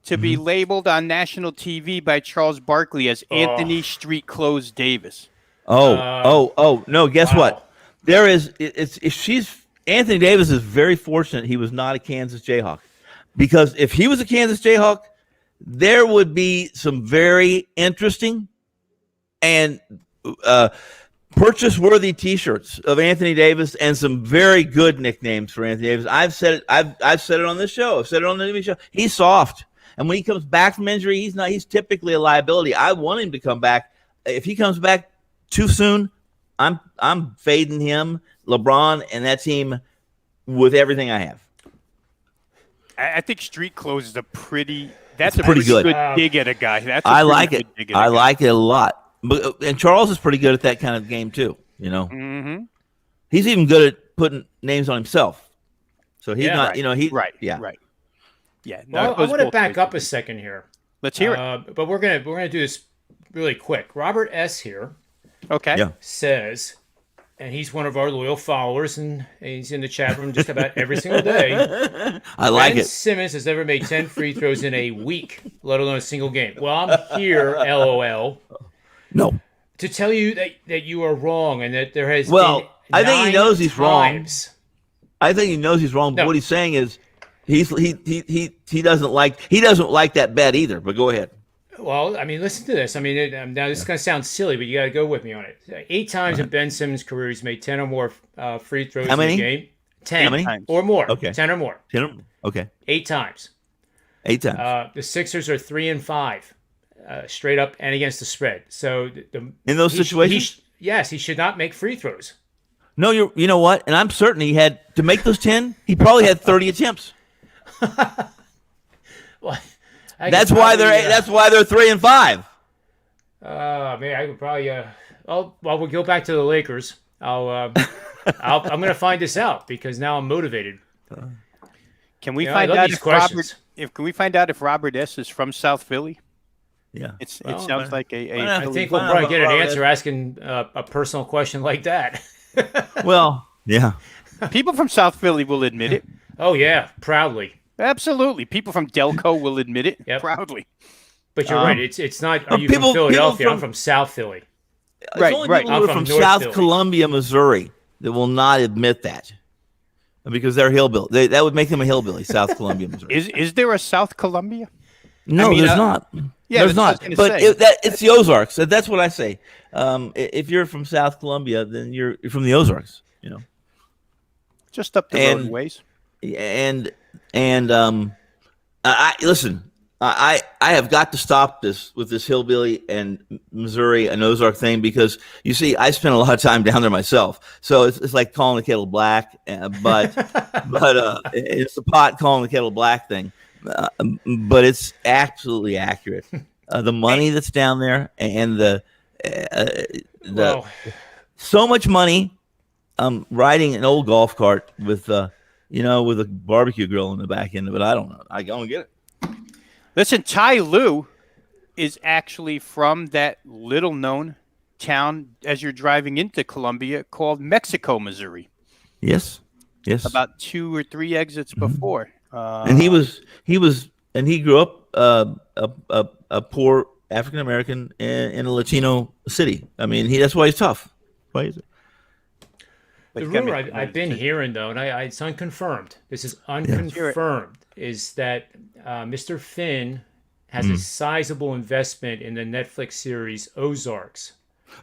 S2: to be labeled on national TV by Charles Barkley as Anthony Street Clothes Davis?
S3: No! Guess what? There is. Anthony Davis is very fortunate he was not a Kansas Jayhawk, because if he was a Kansas Jayhawk, there would be some very interesting and purchase-worthy T-shirts of Anthony Davis and some very good nicknames for Anthony Davis. I've said it. I've said it on this show. I've said it on the TV show. He's soft, and when he comes back from injury, he's not. He's typically a liability. I want him to come back. If he comes back too soon, I'm fading him, LeBron, and that team with everything I have.
S2: I think Street Clothes is a pretty
S3: good
S2: dig at a guy.
S3: I like it. I like it a lot. And Charles is pretty good at that kind of game too.
S2: Mm-hmm.
S3: He's even good at putting names on himself. So he's not.
S2: Right. Right.
S3: Yeah.
S2: Right. Yeah.
S1: Well, I want to back up a second here.
S2: Let's hear it.
S1: But we're gonna do this really quick. Robert S. here.
S2: Okay.
S3: Yeah.
S1: Says, and he's one of our loyal followers, and he's in the chat room just about every single day.
S3: I like
S1: Ben
S3: it.
S1: Simmons has never made 10 free throws in a week, let alone a single game. Well, I'm here, LOL.
S3: No.
S1: To tell you that you are wrong, and that there has
S3: been I think he knows he's
S1: times.
S3: wrong. I think he knows he's wrong. But what he's saying is he doesn't like that bet either. But go ahead.
S1: Well, I mean, listen to this. I mean, now this is going to sound silly, but you got to go with me on it. 8 times in Ben Simmons' career, he's made 10 or more free throws in a game. 10
S3: How many?
S1: or more.
S3: Okay.
S1: 10 or more.
S3: 10. Okay.
S1: 8 times.
S3: 8 times.
S1: The Sixers are 3-5, straight up and against the spread. So
S3: in those situations,
S1: yes, he should not make free throws.
S3: No, you know what? And I'm certain he had to make those 10. He probably had 30 attempts.
S1: Well,
S3: that's why they're 3-5.
S1: Man, I could probably. We'll go back to the Lakers. I'm going to find this out because now I'm motivated.
S2: Can we
S1: I
S2: find
S1: love
S2: out
S1: these
S2: if Robert?
S1: questions.
S2: Can we find out if Robert S is from South Philly?
S3: Yeah.
S2: It
S1: Well,
S2: sounds like a
S3: I
S1: I
S2: Philly
S1: think we'll
S3: Fine,
S1: probably get an
S3: Robert
S1: answer
S3: S.
S1: asking a personal question like that.
S3: Well, yeah.
S2: People from South Philly will admit it.
S1: Oh yeah, proudly.
S2: Absolutely. People from Delco will admit it
S1: Yep.
S2: proudly.
S1: But you're right. It's not. Are
S3: But
S1: you
S3: people-
S1: from Philadelphia? I'm
S3: from-
S1: from South Philly.
S3: It's
S2: Right,
S3: only
S2: right.
S3: people
S1: I'm
S3: who are
S1: from
S3: from
S1: North
S3: South
S1: Philly.
S3: Columbia, Missouri, that will not admit that because they're hillbilly. That would make them a hillbilly. South Columbia, Missouri.
S2: Is there a South Columbia?
S3: No,
S2: I mean,
S3: there's not.
S2: yeah,
S3: there's
S2: that's what I was
S3: not.
S2: gonna
S3: But
S2: say.
S3: it's the Ozarks. That's what I say. If you're from South Columbia, then you're from the Ozarks. You know,
S2: Just up the road a ways.
S3: and I listen. I have got to stop this with this hillbilly and Missouri and Ozark thing because you see I spent a lot of time down there myself, so it's like calling the kettle black, but it's the pot calling the kettle black thing, but it's absolutely accurate. The money that's down there and the
S1: Well,
S3: so much money. Riding an old golf cart with with a barbecue grill in the back end of it. I don't know. I don't get it.
S2: Listen, Ty Lue is actually from that little-known town as you're driving into Columbia called Mexico, Missouri.
S3: Yes.
S2: About 2 or 3 exits before.
S3: And he grew up a poor African American in a Latino city. I mean, that's why he's tough. Why is it?
S1: the rumor I've been hearing, though, and it's unconfirmed. This is unconfirmed. Is that Mr. Finn has a sizable investment in the Netflix series Ozarks.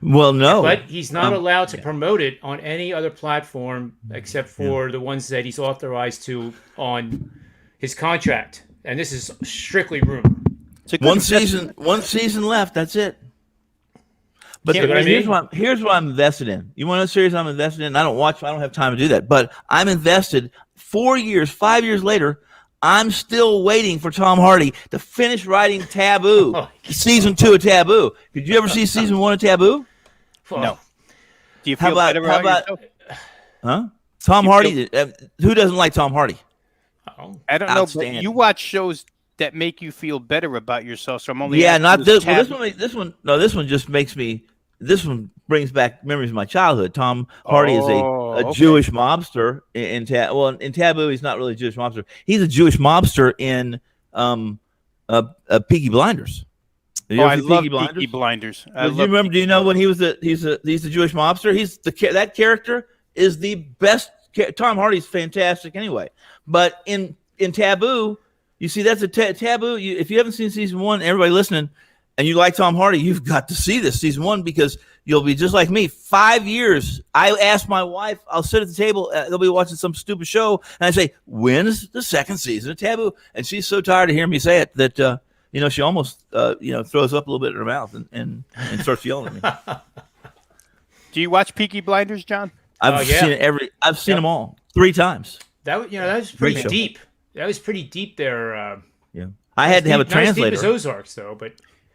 S3: Well, no.
S1: But he's not allowed to promote it on any other platform except for the ones that he's authorized to on his contract. And this is strictly rumor.
S3: One season left. That's it. But here's what I'm invested in. You want to know a series I'm invested in? I don't have time to do that. But I'm invested 5 years later. I'm still waiting for Tom Hardy to finish writing Taboo, season 2 of Taboo. Did you ever see season 1 of Taboo?
S2: No. Do you feel better about yourself?
S3: Huh? Tom Hardy. Who doesn't like Tom Hardy?
S2: I don't know, but you watch shows that make you feel better about yourself. So I'm only
S3: not this. Well, this one just makes me. This one brings back memories of my childhood. Tom Hardy is a Jewish mobster in Taboo. He's not really a Jewish mobster. He's a Jewish mobster in Peaky Blinders.
S2: I love Peaky Blinders.
S3: Do you know when he's the Jewish mobster? That character is the best. Tom Hardy's fantastic anyway, but in Taboo, you see that's a Taboo. If you haven't seen season 1, everybody listening, and you like Tom Hardy, you've got to see this season 1 because you'll be just like me. 5 years. I asked my wife, I'll sit at the table, they'll be watching some stupid show, and I say, when's the second season of Taboo? And she's so tired of hearing me say it that she almost throws up a little bit in her mouth and starts yelling at me.
S2: Do you watch Peaky Blinders, John?
S3: I've seen them all 3 times.
S1: That was pretty deep. That was pretty deep there.
S3: Yeah, I had to have a translator.
S1: Not as deep as Ozarks, though, but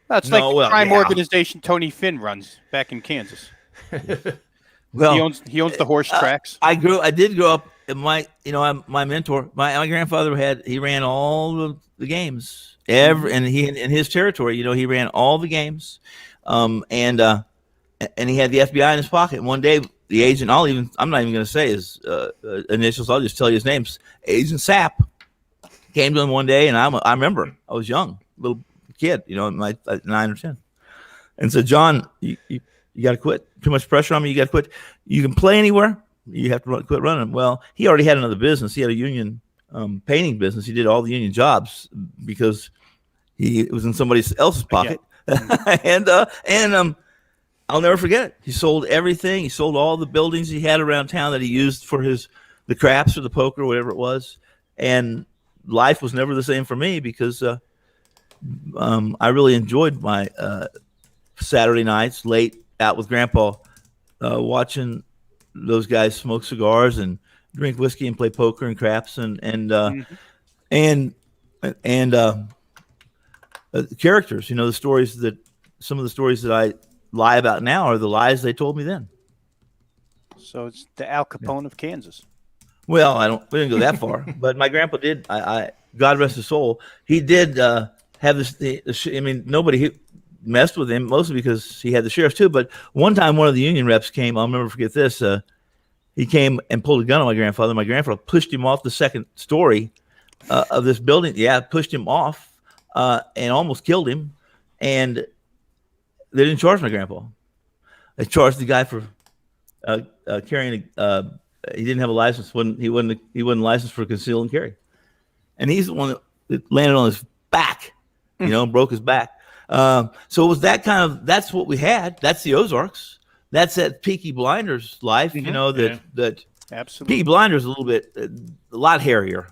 S2: that's like the crime organization Tony Finn runs back in Kansas.
S3: Well,
S2: he owns the horse tracks.
S3: I did grow up. My mentor, my grandfather he ran all the games and he in his territory. He ran all the games, and he had the FBI in his pocket. And one day, the agent, I'm not even going to say his initials. I'll just tell you his name's Agent Sapp. Came to him one day, and I remember I was young, little kid, my 9 or 10, and said, "John, you got to quit. Too much pressure on me. You got to quit. You can play anywhere. You have to quit running." Well, he already had another business. He had a union painting business. He did all the union jobs because it was in somebody else's pocket, and I'll never forget it. He sold everything. He sold all the buildings he had around town that he used for the craps or the poker or whatever it was, and life was never the same for me because I really enjoyed my Saturday nights late out with Grandpa, watching those guys smoke cigars and drink whiskey and play poker and craps and characters. The stories some of the stories that I lie about now are the lies they told me then.
S2: So it's the Al Capone of Kansas.
S3: Well, we didn't go that far, but my grandpa did. God rest his soul. He did have this. I mean, nobody messed with him, mostly because he had the sheriffs too. But one time, one of the union reps came. I'll never forget this. He came and pulled a gun on my grandfather. My grandfather pushed him off the second story of this building. Yeah, pushed him off and almost killed him. And they didn't charge my grandpa. They charged the guy for carrying. He didn't have a license. He wasn't licensed for conceal and carry. And he's the one that landed on his back. Broke his back. So it was that's what we had. That's the Ozarks. That's that Peaky Blinders life, that
S2: absolutely.
S3: Peaky Blinders a little bit, a lot hairier,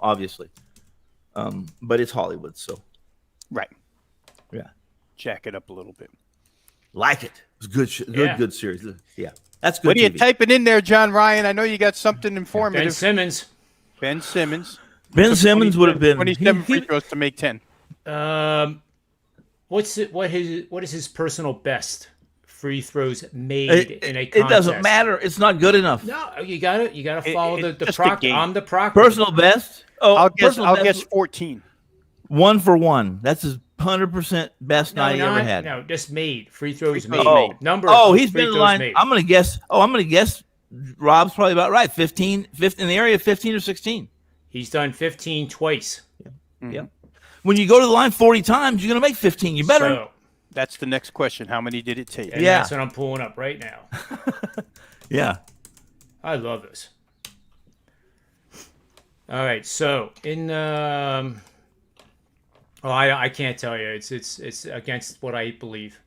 S3: obviously. But it's Hollywood, so.
S2: Right.
S3: Yeah.
S2: Jack it up a little bit.
S3: Like it. It was good series. Yeah. That's good.
S2: What are you typing in there, John Ryan? I know you got something informative.
S1: Ben Simmons.
S3: Ben Simmons would have been
S2: 27 free throws to make 10.
S1: What is his personal best free throws made in a contest?
S3: It doesn't matter. It's not good enough.
S1: No, you gotta follow the
S2: just
S1: proctor.
S2: a game.
S1: I'm the proctor.
S3: Personal best. Oh,
S2: I'll guess 14.
S3: 1 for 1. That's his 100% best night he ever had.
S1: No, just made free throws made.
S3: Oh,
S1: Number.
S3: He's been in the line.
S1: Made.
S3: I'm gonna guess. Rob's probably about right. 15 in the area of 15 or 16.
S1: He's done 15 twice.
S3: Yeah. Mm-hmm. Yeah. When you go to the line 40 times, you're gonna make 15. You better.
S2: So, that's the next question. How many did it take?
S1: And that's what I'm pulling up right now.
S3: Yeah.
S1: I love this. All right, so in I can't tell you. It's against what I believe.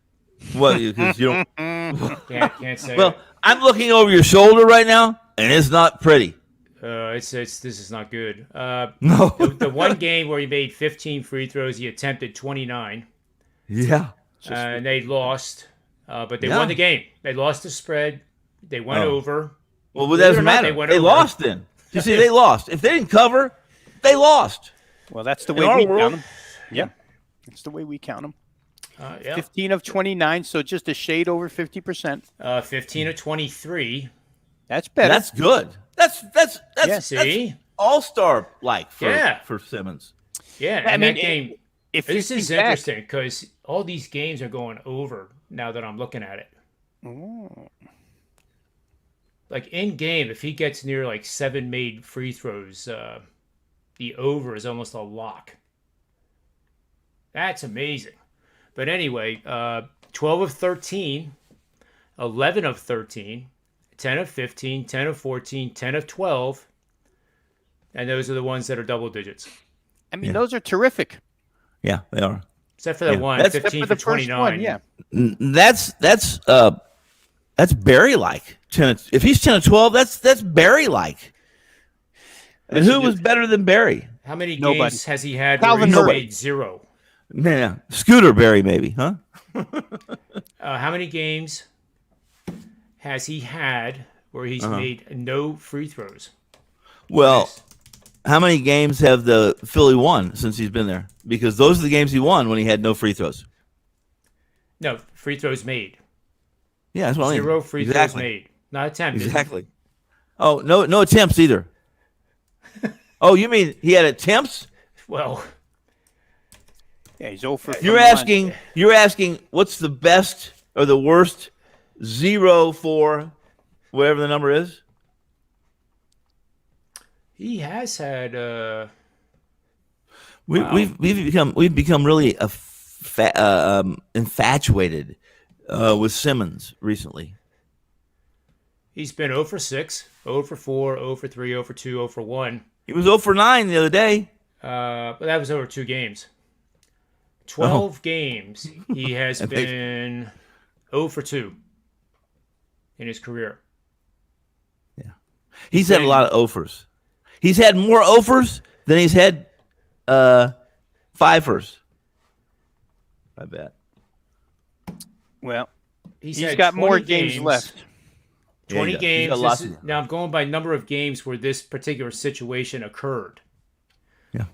S3: Well, because you don't.
S1: Can't say.
S3: Well, I'm looking over your shoulder right now, and it's not pretty.
S1: This is not good.
S3: No.
S1: the one game where he made 15 free throws, he attempted 29.
S3: Yeah.
S1: And they lost, but they won the game. They lost the spread. They went over.
S3: Well, that doesn't matter. They lost then. You see, they lost. If they didn't cover, they lost.
S2: Well, that's the way we count them. Yeah. That's the way we count them. 15 of 29, so just a shade over 50%.
S1: 15 of 23.
S2: That's better.
S3: That's good. That's
S1: see?
S3: All-star like for Simmons.
S1: Yeah, and that game. This is interesting because all these games are going over now that I'm looking at it.
S2: Oh.
S1: Like in game, if he gets near like 7 made free throws, the over is almost a lock. That's amazing. But anyway, 12 of 13, 11 of 13, 10 of 15, 10 of 14, 10 of 12. And those are the ones that are double digits.
S2: I mean, those are terrific.
S3: Yeah, they are.
S1: Except for that one, 15 for 29.
S2: One, yeah.
S3: That's Barry-like. If he's 10 of 12, that's Barry-like. And who was better than Barry?
S1: How many games has he had
S2: Calvin
S1: where he's made 0?
S3: Yeah, Scooter Barry maybe, huh?
S1: How many games has he had where he's made no free throws?
S3: Well, how many games have the Philly won since he's been there? Because those are the games he won when he had no free throws.
S1: No, free throws made.
S3: Yeah, that's what I mean.
S1: 0 free throws made. Not attempted.
S3: Exactly. Oh, no attempts either. Oh, you mean he had attempts?
S1: Well,
S2: yeah, he's over.
S3: You're asking what's the best or the worst 0 for whatever the number is?
S1: he has had
S3: We've become really infatuated with Simmons recently.
S1: he's been 0 for 6, 0 for 4, 0 for 3, 0 for 2, 0 for 1.
S3: He was 0 for 9 the other day.
S1: But that was over 2 games. 12 games, he has been 0 for 2 in his career.
S3: Yeah. He's had a lot of offers. He's had more offers than he's had fivers. I bet.
S2: Well,
S1: he's
S2: got more games left.
S1: 20
S3: Yeah,
S1: games. Now I'm going by number of games where this particular situation occurred.
S3: Yeah.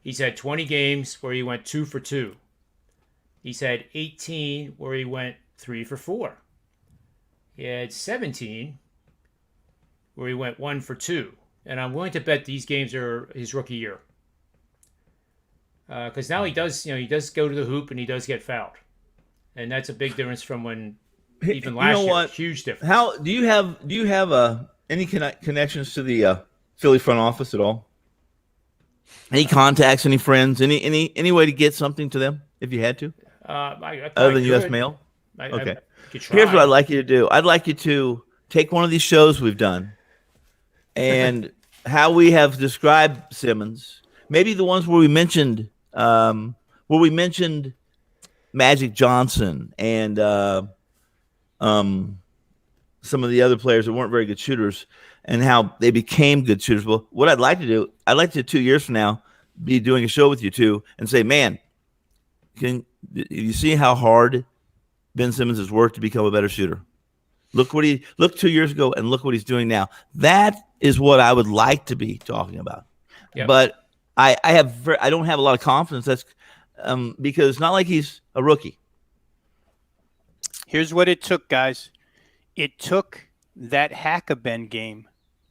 S1: He's had 20 games where he went 2 for 2. He's had 18 where he went 3 for 4. He had 17 where he went 1 for 2. and I'm willing to bet these games are his rookie year. Because now he does go to the hoop and he does get fouled, and that's a big difference from when even
S3: You know
S1: last year.
S3: what?
S1: Huge difference.
S3: How do you have any connections to the Philly front office at all? Any contacts? Any friends? Any way to get something to them if you had to,
S1: I
S3: other than
S1: could.
S3: U.S. mail?
S1: I
S3: Okay.
S1: could try.
S3: Here's what I'd like you to do. I'd like you to take one of these shows we've done and how we have described Simmons. Maybe the ones where we mentioned Magic Johnson and some of the other players that weren't very good shooters and how they became good shooters. Well, what I'd like to do, I'd like to 2 years from now be doing a show with you two and say, man, can you see how hard Ben Simmons has worked to become a better shooter? Look 2 years ago and look what he's doing now. That is what I would like to be talking about. Yep. But I don't have a lot of confidence. That's because it's not like he's a rookie.
S2: Here's what it took, guys. It took that Hack-a-Ben game,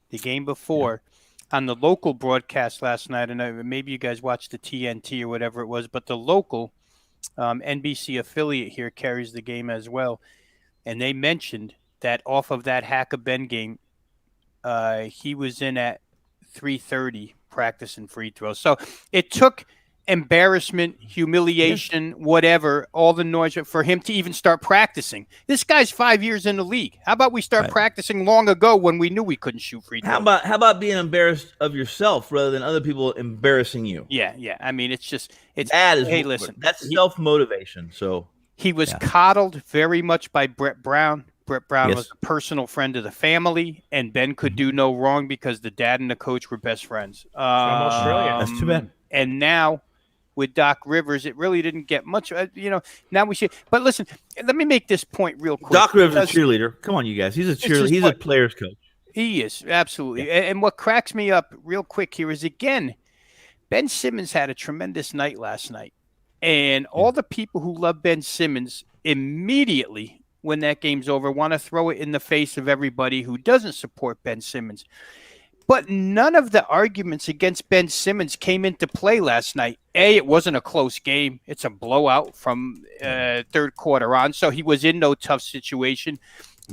S2: the game before, on the local broadcast last night, and maybe you guys watched the TNT or whatever it was, but the local NBC affiliate here carries the game as well. And they mentioned that off of that Hack-a-Ben game, he was in at 3:30 practicing free throws. So it took embarrassment, humiliation, whatever, all the noise for him to even start practicing. This guy's 5 years in the league. How about we start practicing long ago when we knew we couldn't shoot free throws?
S3: How about being embarrassed of yourself rather than other people embarrassing you?
S2: Yeah. I mean,
S3: listen, that's self-motivation. So
S2: he was coddled very much by Brett Brown. Brett Brown was a personal friend of the family, and Ben could do no wrong because the dad and the coach were best friends.
S1: From Australia.
S3: That's too bad.
S2: And now with Doc Rivers, it really didn't get much. Now we see. But listen, let me make this point real quick.
S3: Doc Rivers is a cheerleader. Come on, you guys. He's a cheerleader. He's a player's coach.
S2: He is, absolutely. Yeah. And what cracks me up real quick here is, again, Ben Simmons had a tremendous night last night. And all the people who love Ben Simmons immediately, when that game's over, want to throw it in the face of everybody who doesn't support Ben Simmons. But none of the arguments against Ben Simmons came into play last night. A, it wasn't a close game. It's a blowout from third quarter on, so he was in no tough situation.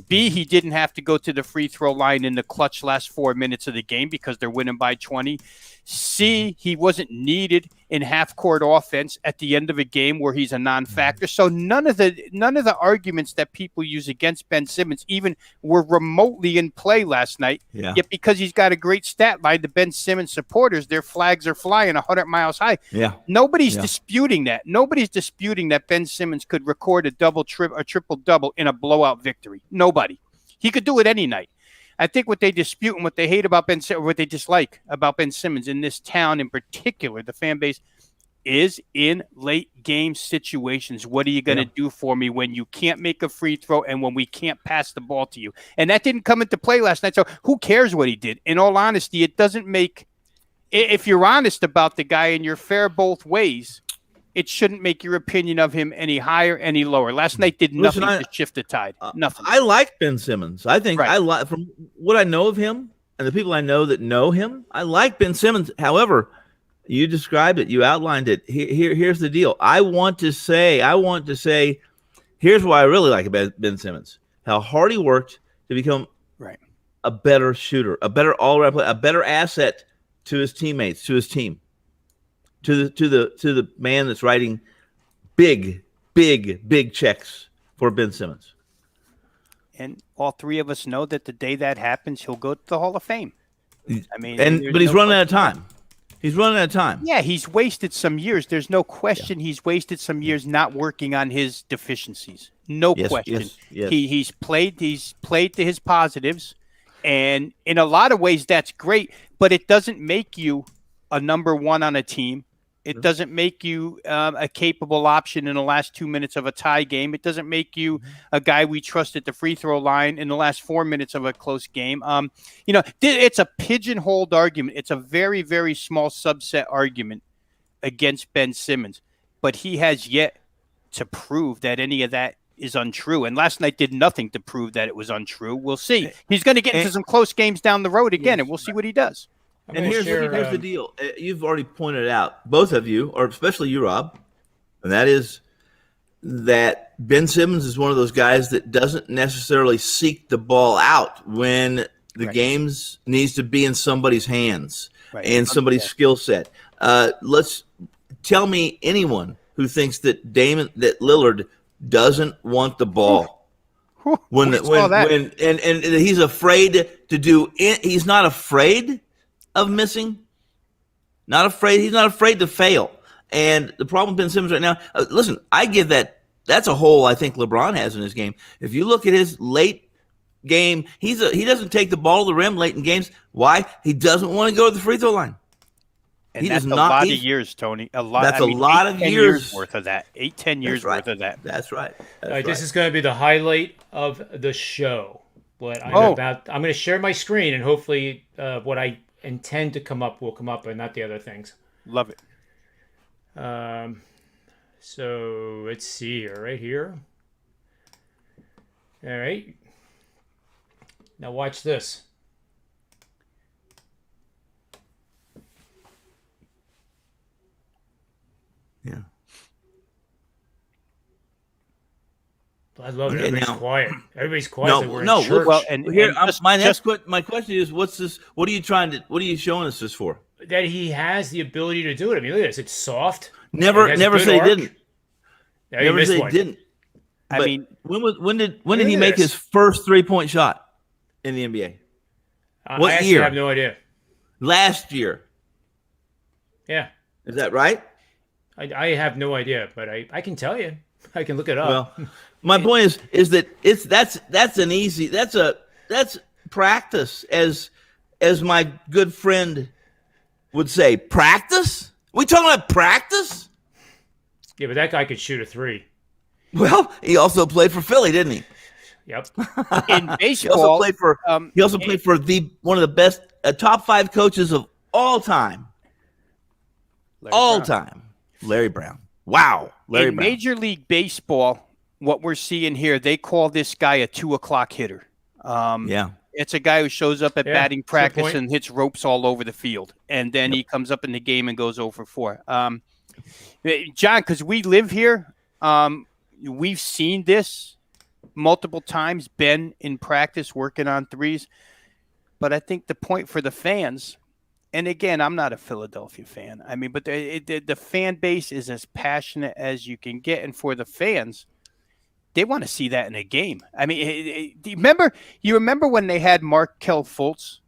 S2: B, he didn't have to go to the free throw line in the clutch last 4 minutes of the game because they're winning by 20. C, he wasn't needed in half-court offense at the end of a game where he's a non-factor. So none of the arguments that people use against Ben Simmons even were remotely in play last night. Yeah. Yet because he's got a great stat line, the Ben Simmons supporters, their flags are flying 100 miles high.
S3: Yeah.
S2: Nobody's disputing that. Nobody's disputing that Ben Simmons could record a triple-double in a blowout victory. Nobody. He could do it any night. I think what they dispute and what they hate about Ben Simmons, or what they dislike about Ben Simmons in this town in particular, the fan base, is in late game situations. What are you going to do for me when you can't make a free throw and when we can't pass the ball to you? And that didn't come into play last night. So who cares what he did? In all honesty, it doesn't make – if you're honest about the guy and you're fair both ways, it shouldn't make your opinion of him any higher, any lower. Last night did nothing to shift the tide. Nothing.
S3: I like Ben Simmons. I think I like, from what I know of him and the people I know that know him, I like Ben Simmons. However, you described it. You outlined it. Here's the deal. I want to say, here's why I really like Ben Simmons. How hard he worked to become a better shooter, a better all-around player, a better asset to his teammates, to his team. To the man that's writing big checks for Ben Simmons.
S2: And all three of us know that the day that happens, he'll go to the Hall of Fame. I mean,
S3: but he's running out of time. He's running out of time.
S2: Yeah, he's wasted some years. There's no question he's wasted some years not working on his deficiencies. No question. Yes. He's played to his positives, and in a lot of ways that's great, but it doesn't make you a number one on a team. It doesn't make you a capable option in the last 2 minutes of a tie game. It doesn't make you a guy we trust at the free throw line in the last 4 minutes of a close game. It's a pigeonholed argument. It's a very, very small subset argument against Ben Simmons. But he has yet to prove that any of that is untrue. And last night did nothing to prove that it was untrue. We'll see. He's going to get into some close games down the road again, and we'll see what he does.
S3: And here's the deal. You've already pointed it out, both of you, or especially you, Rob, and that is that Ben Simmons is one of those guys that doesn't necessarily seek the ball out when the games needs to be in somebody's hands and somebody's skill set. Let's tell me anyone who thinks that Lillard doesn't want the ball. When he's afraid to do it, he's not afraid of missing. Not afraid. He's not afraid to fail. And the problem with Ben Simmons right now, listen, I give that's a hole I think LeBron has in his game. If you look at his late game, he doesn't take the ball to the rim late in games. Why? He doesn't want to go to the free throw line.
S2: And he that's a lot of years, Tony. That's
S3: a lot of years
S2: worth of that. 8-10 years worth of that.
S3: That's right.
S1: This is going to be the highlight of the show. What I'm going to share my screen, and hopefully what I intend to come up will come up, and not the other things.
S2: Love it.
S1: So let's see here, right here. All right. Now watch this.
S3: Yeah.
S1: I love it. Everybody's quiet. Everybody's quiet.
S3: Well, and here, my question is, what's this? What are you showing us this for?
S1: That he has the ability to do it. I mean, look at this. It's soft.
S3: Never said he didn't. Never said he didn't.
S2: I mean,
S3: when did he make his first 3-point shot in the NBA? What year?
S1: I have no idea.
S3: Last year.
S1: Yeah.
S3: Is that right?
S1: I have no idea, but I can tell you. I can look it up.
S3: Well, my point is that that's practice, as my good friend would say. Practice? We talking about practice?
S1: Yeah, but that guy could shoot a 3.
S3: Well, he also played for Philly, didn't he?
S1: Yep.
S2: In baseball,
S3: he also played for one of the best top 5 coaches of all time. Larry Brown. Wow. Larry Brown.
S2: Major League Baseball, what we're seeing here, they call this guy a 2:00 hitter. It's a guy who shows up at batting practice and hits ropes all over the field, and then he comes up in the game and goes 0 for 4. John, because we live here, we've seen this multiple times. Ben in practice working on threes, but I think the point for the fans. And again, I'm not a Philadelphia fan. I mean, but the fan base is as passionate as you can get. And for the fans, they want to see that in a game. I mean, do you remember when they had Markelle Fultz,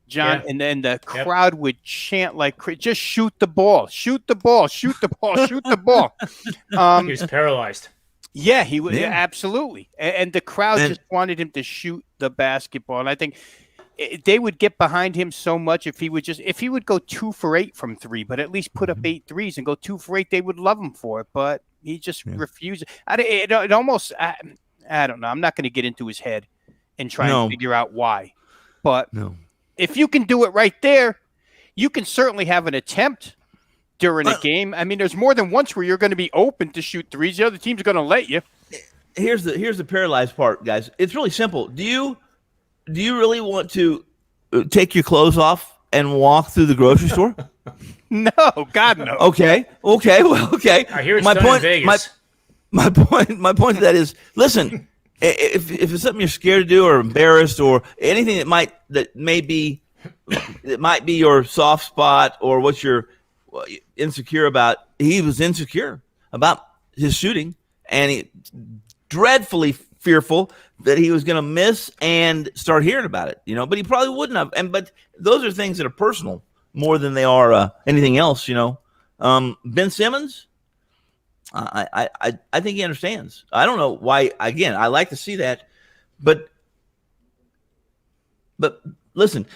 S2: John? Yeah. And then the crowd would chant like, just shoot the ball, shoot the ball, shoot the ball, shoot the ball.
S1: He was paralyzed.
S2: Yeah, he was. Yeah. Absolutely. And the crowd just wanted him to shoot the basketball. And I think they would get behind him so much if he would go 2 for 8 from 3, but at least put up 8 threes and go 2 for 8, they would love him for it. But he just refused. It almost, I don't know. I'm not going to get into his head and try and figure out why. But if you can do it right there, you can certainly have an attempt during a game. I mean, there's more than once where you're going to be open to shoot threes. The other team's going to let you.
S3: Here's the paralyzed part, guys. It's really simple. Do you really want to take your clothes off and walk through the grocery store?
S2: No, God, no.
S3: Okay. Well, okay.
S1: I hear it's done in Vegas.
S3: My point to that is, listen, if it's something you're scared to do or embarrassed or anything that may be your soft spot or what you're insecure about. He was insecure about his shooting, and he dreadfully fearful that he was going to miss and start hearing about it, but he probably wouldn't have. But those are things that are personal more than they are anything else, Ben Simmons, I think he understands. I don't know why. Again, I like to see that, but listen,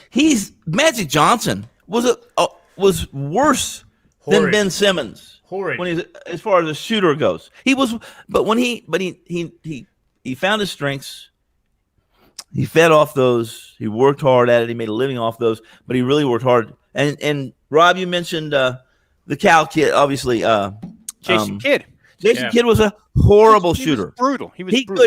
S3: Magic Johnson was worse than Ben Simmons.
S1: Horrid.
S3: As far as a shooter goes. He was, but when he found his strengths. He fed off those. He worked hard at it. He made a living off those, but he really worked hard. And Rob, you mentioned the Cal kid, obviously.
S2: Jason Kidd.
S3: Jason Kidd was a horrible shooter.
S2: Was brutal. He was brutal.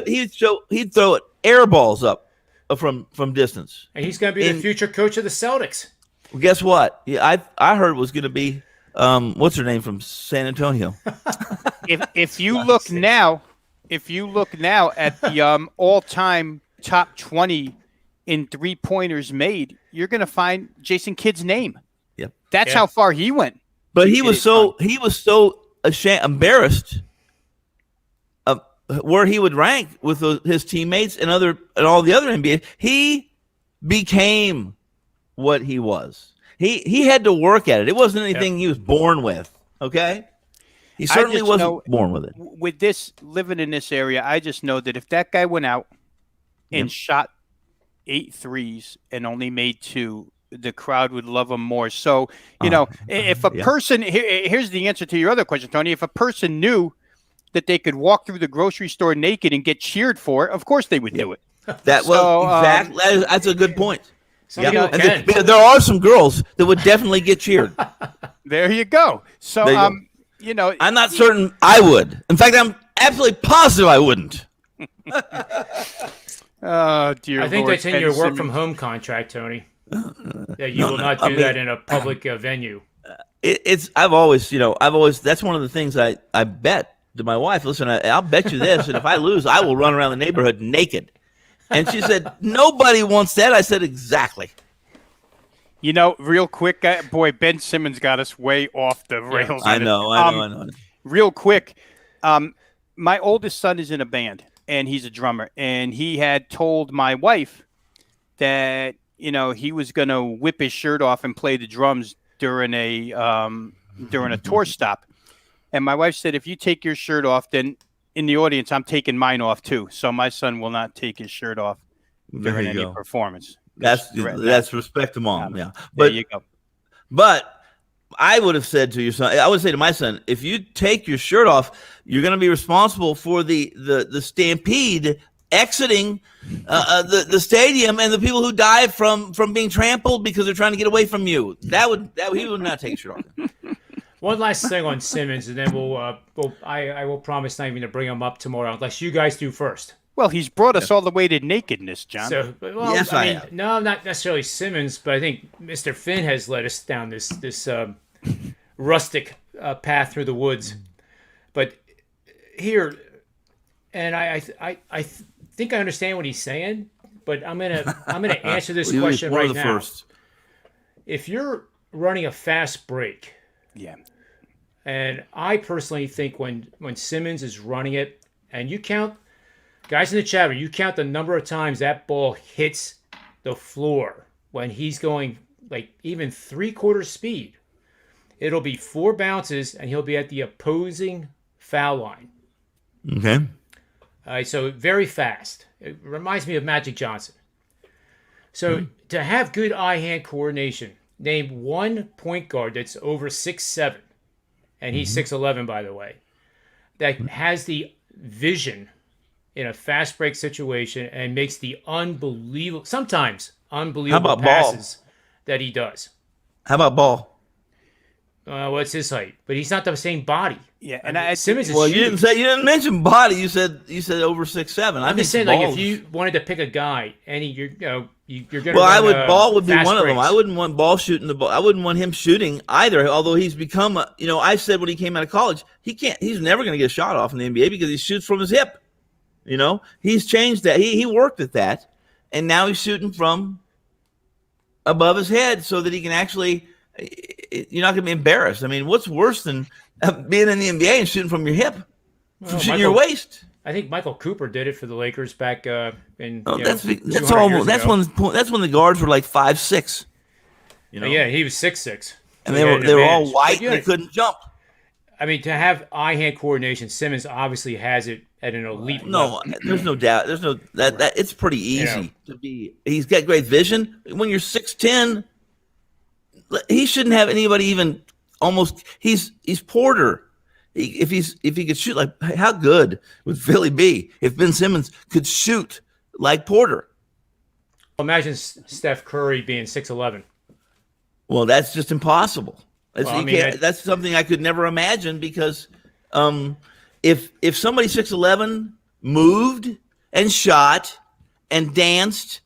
S3: He'd throw it air balls up from distance.
S1: And he's going to be the future coach of the Celtics.
S3: Well, guess what? Yeah, I heard it was going to be what's her name from San Antonio.
S2: if you look now at the all-time top 20 in 3-pointers made, you're going to find Jason Kidd's name.
S3: Yep.
S2: That's how far he went.
S3: But he was so embarrassed of where he would rank with his teammates and all the other NBA. He became what he was. He had to work at it. It wasn't anything he was born with. Okay, he certainly wasn't born with it.
S2: With this living in this area, I just know that if that guy went out and shot 8 threes and only made 2, the crowd would love him more. So, if a person here's the answer to your other question, Tony. If a person knew that they could walk through the grocery store naked and get cheered for it, of course they would do it.
S3: Exactly. That's a good point.
S1: Because
S3: there are some girls that would definitely get cheered.
S2: There you go. So, I'm
S3: not certain I would. In fact, I'm absolutely positive I wouldn't.
S2: Oh, dear
S1: I think
S2: Lord,
S1: that's in your work from home contract, Tony. That you will not do that in a public venue.
S3: I've always that's one of the things I bet to my wife. Listen, I'll bet you this, and if I lose, I will run around the neighborhood naked. And she said, nobody wants that. I said, exactly.
S2: Real quick, boy, Ben Simmons got us way off the rails.
S3: I know.
S2: Real quick, my oldest son is in a band, and he's a drummer. And he had told my wife that, he was going to whip his shirt off and play the drums during a tour stop. And my wife said, if you take your shirt off, then in the audience, I'm taking mine off too. So my son will not take his shirt off during any performance.
S3: That's respect to mom. Yeah.
S2: But, there you go.
S3: But I would have said to your son, I would say to my son, if you take your shirt off, you're going to be responsible for the stampede exiting the stadium and the people who died from being trampled because they're trying to get away from you. He would not take his shirt off.
S1: One last thing on Simmons, and then I will promise not even to bring him up tomorrow unless you guys do first.
S2: Well, he's brought us all the way to nakedness, John.
S1: So,
S3: yes, I mean,
S1: no, not necessarily Simmons, but I think Mr. Finn has led us down this rustic path through the woods. But here, and I think I understand what he's saying, but I'm gonna answer this question right now. First. If you're running a fast break, and I personally think when Simmons is running it, and you count, guys in the chat room, you count the number of times that ball hits the floor when he's going like even 3/4 speed, it'll be 4 bounces and he'll be at the opposing foul line.
S3: Okay.
S1: All right, so very fast. It reminds me of Magic Johnson. So to have good eye-hand coordination, name one point guard that's over 6'7", and he's 6'11", by the way, that has the vision in a fast break situation and makes the sometimes unbelievable passes that he does.
S3: How about Ball?
S1: What's his height? But he's not the same body.
S2: Yeah, and
S1: Simmons is
S3: huge. You didn't mention body. You said over 6'7".
S1: I'm just saying, like, if you wanted to pick a guy, you're going to.
S3: Well, Ball would be one of them. I wouldn't want Ball shooting the ball. I wouldn't want him shooting either. Although he's become, I said when he came out of college, he's never going to get a shot off in the NBA because he shoots from his hip. He's changed that. He worked at that, and now he's shooting from above his head so that he can actually. You're not going to be embarrassed. I mean, what's worse than being in the NBA and shooting from your hip, shooting your waist?
S1: I think Michael Cooper did it for the Lakers back in.
S3: That's when the guards were like 5'6".
S1: Yeah, he was 6'6",
S3: and they were all white and they couldn't jump.
S1: I mean, to have eye-hand coordination, Simmons obviously has it at an elite level.
S3: No, there's no doubt. There's no that it's pretty easy to be. He's got great vision. When you're 6'10", he shouldn't have anybody even almost. He's Porter. If he could shoot like, how good would Philly be if Ben Simmons could shoot like Porter?
S1: Imagine Steph Curry being 6'11".
S3: Well, that's just impossible. That's something I could never imagine because if somebody 6'11" moved and shot and danced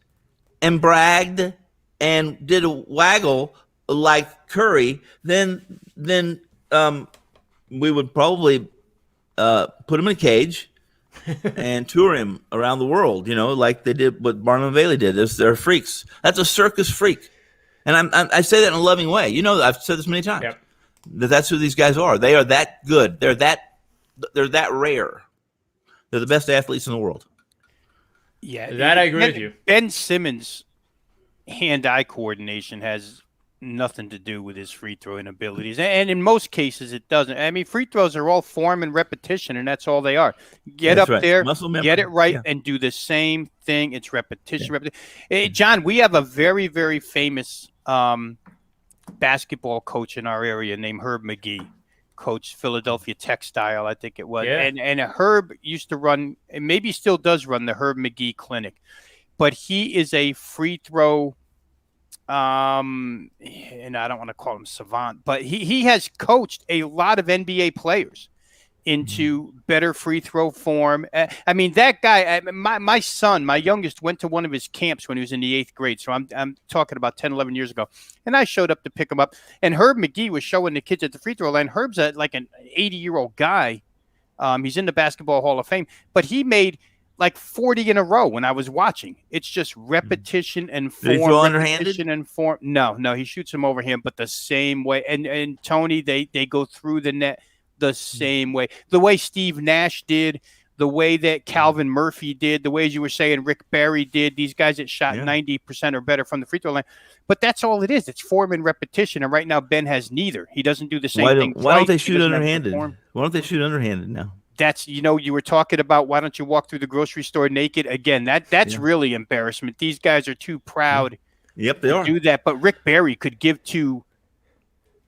S3: and bragged and did a waggle like Curry, then we would probably put him in a cage and tour him around the world, like they did what Barnum and Bailey did. They're freaks. That's a circus freak. And I say that in a loving way. I've said this many times.
S1: Yep.
S3: That's who these guys are. They are that good. They're that rare. They're the best athletes in the world.
S2: Yeah,
S1: that I agree with you.
S2: Ben Simmons' hand-eye coordination has nothing to do with his free throwing abilities, and in most cases it doesn't. I mean, free throws are all form and repetition, and that's all they are. Get
S3: That's
S2: up
S3: right.
S2: there,
S3: Muscle memory.
S2: get it right,
S3: Yeah.
S2: and do the same thing. It's repetition, repetition. Hey, John, we have a very, very famous basketball coach in our area named Herb McGee. Coached Philadelphia Textile, I think it was.
S1: Yeah.
S2: And Herb used to run, and maybe still does run, the Herb McGee Clinic. But he is a free throw, and I don't want to call him savant, but he has coached a lot of NBA players into better free throw form. I mean, that guy, my son, my youngest, went to one of his camps when he was in the 8th grade. So I'm talking about 10, 11 years ago. And I showed up to pick him up. And Herb McGee was showing the kids at the free throw line. Herb's like an 80-year-old guy. He's in the Basketball Hall of Fame. But he made like 40 in a row when I was watching. It's just repetition and form.
S3: Did he throw underhanded?
S2: Repetition and form. No, he shoots him overhand, but the same way. And Tony, they go through the net the same way. The way Steve Nash did, the way that Calvin Murphy did, the way, as you were saying, Rick Barry did, these guys that shot 90% or better from the free throw line. But that's all it is. It's form and repetition. And right now, Ben has neither. He doesn't do the same thing.
S3: Why don't they shoot underhanded? Why don't they shoot underhanded now?
S2: That's, you were talking about, why don't you walk through the grocery store naked? Again, that's really embarrassment. These guys are too proud to do that. But Rick Barry could give two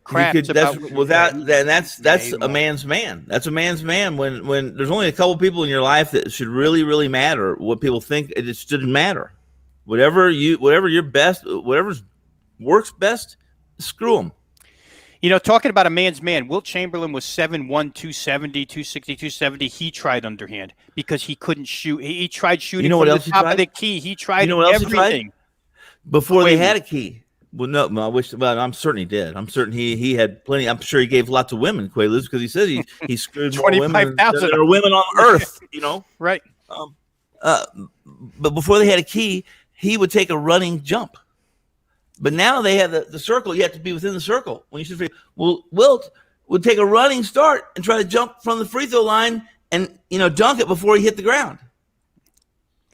S2: craps
S3: that's a man's man. That's a man's man. When there's only a couple people in your life that should really, really matter, what people think, it just didn't matter. Whatever your best, whatever works best, screw them.
S2: Talking about a man's man, Wilt Chamberlain was 7'1", 270, 260, 270. He tried underhand because he couldn't shoot. He tried shooting from the top of the key. He tried everything.
S3: Before they had a key. Well, no, I'm certain he did. I'm certain he had plenty. I'm sure he gave lots of women Quaaludes because he says he screwed more women than there are women on earth.
S2: Right.
S3: But before they had a key, he would take a running jump. But now they have the circle. You have to be within the circle when you shoot free. Well, Wilt would take a running start and try to jump from the free throw line and dunk it before he hit the ground.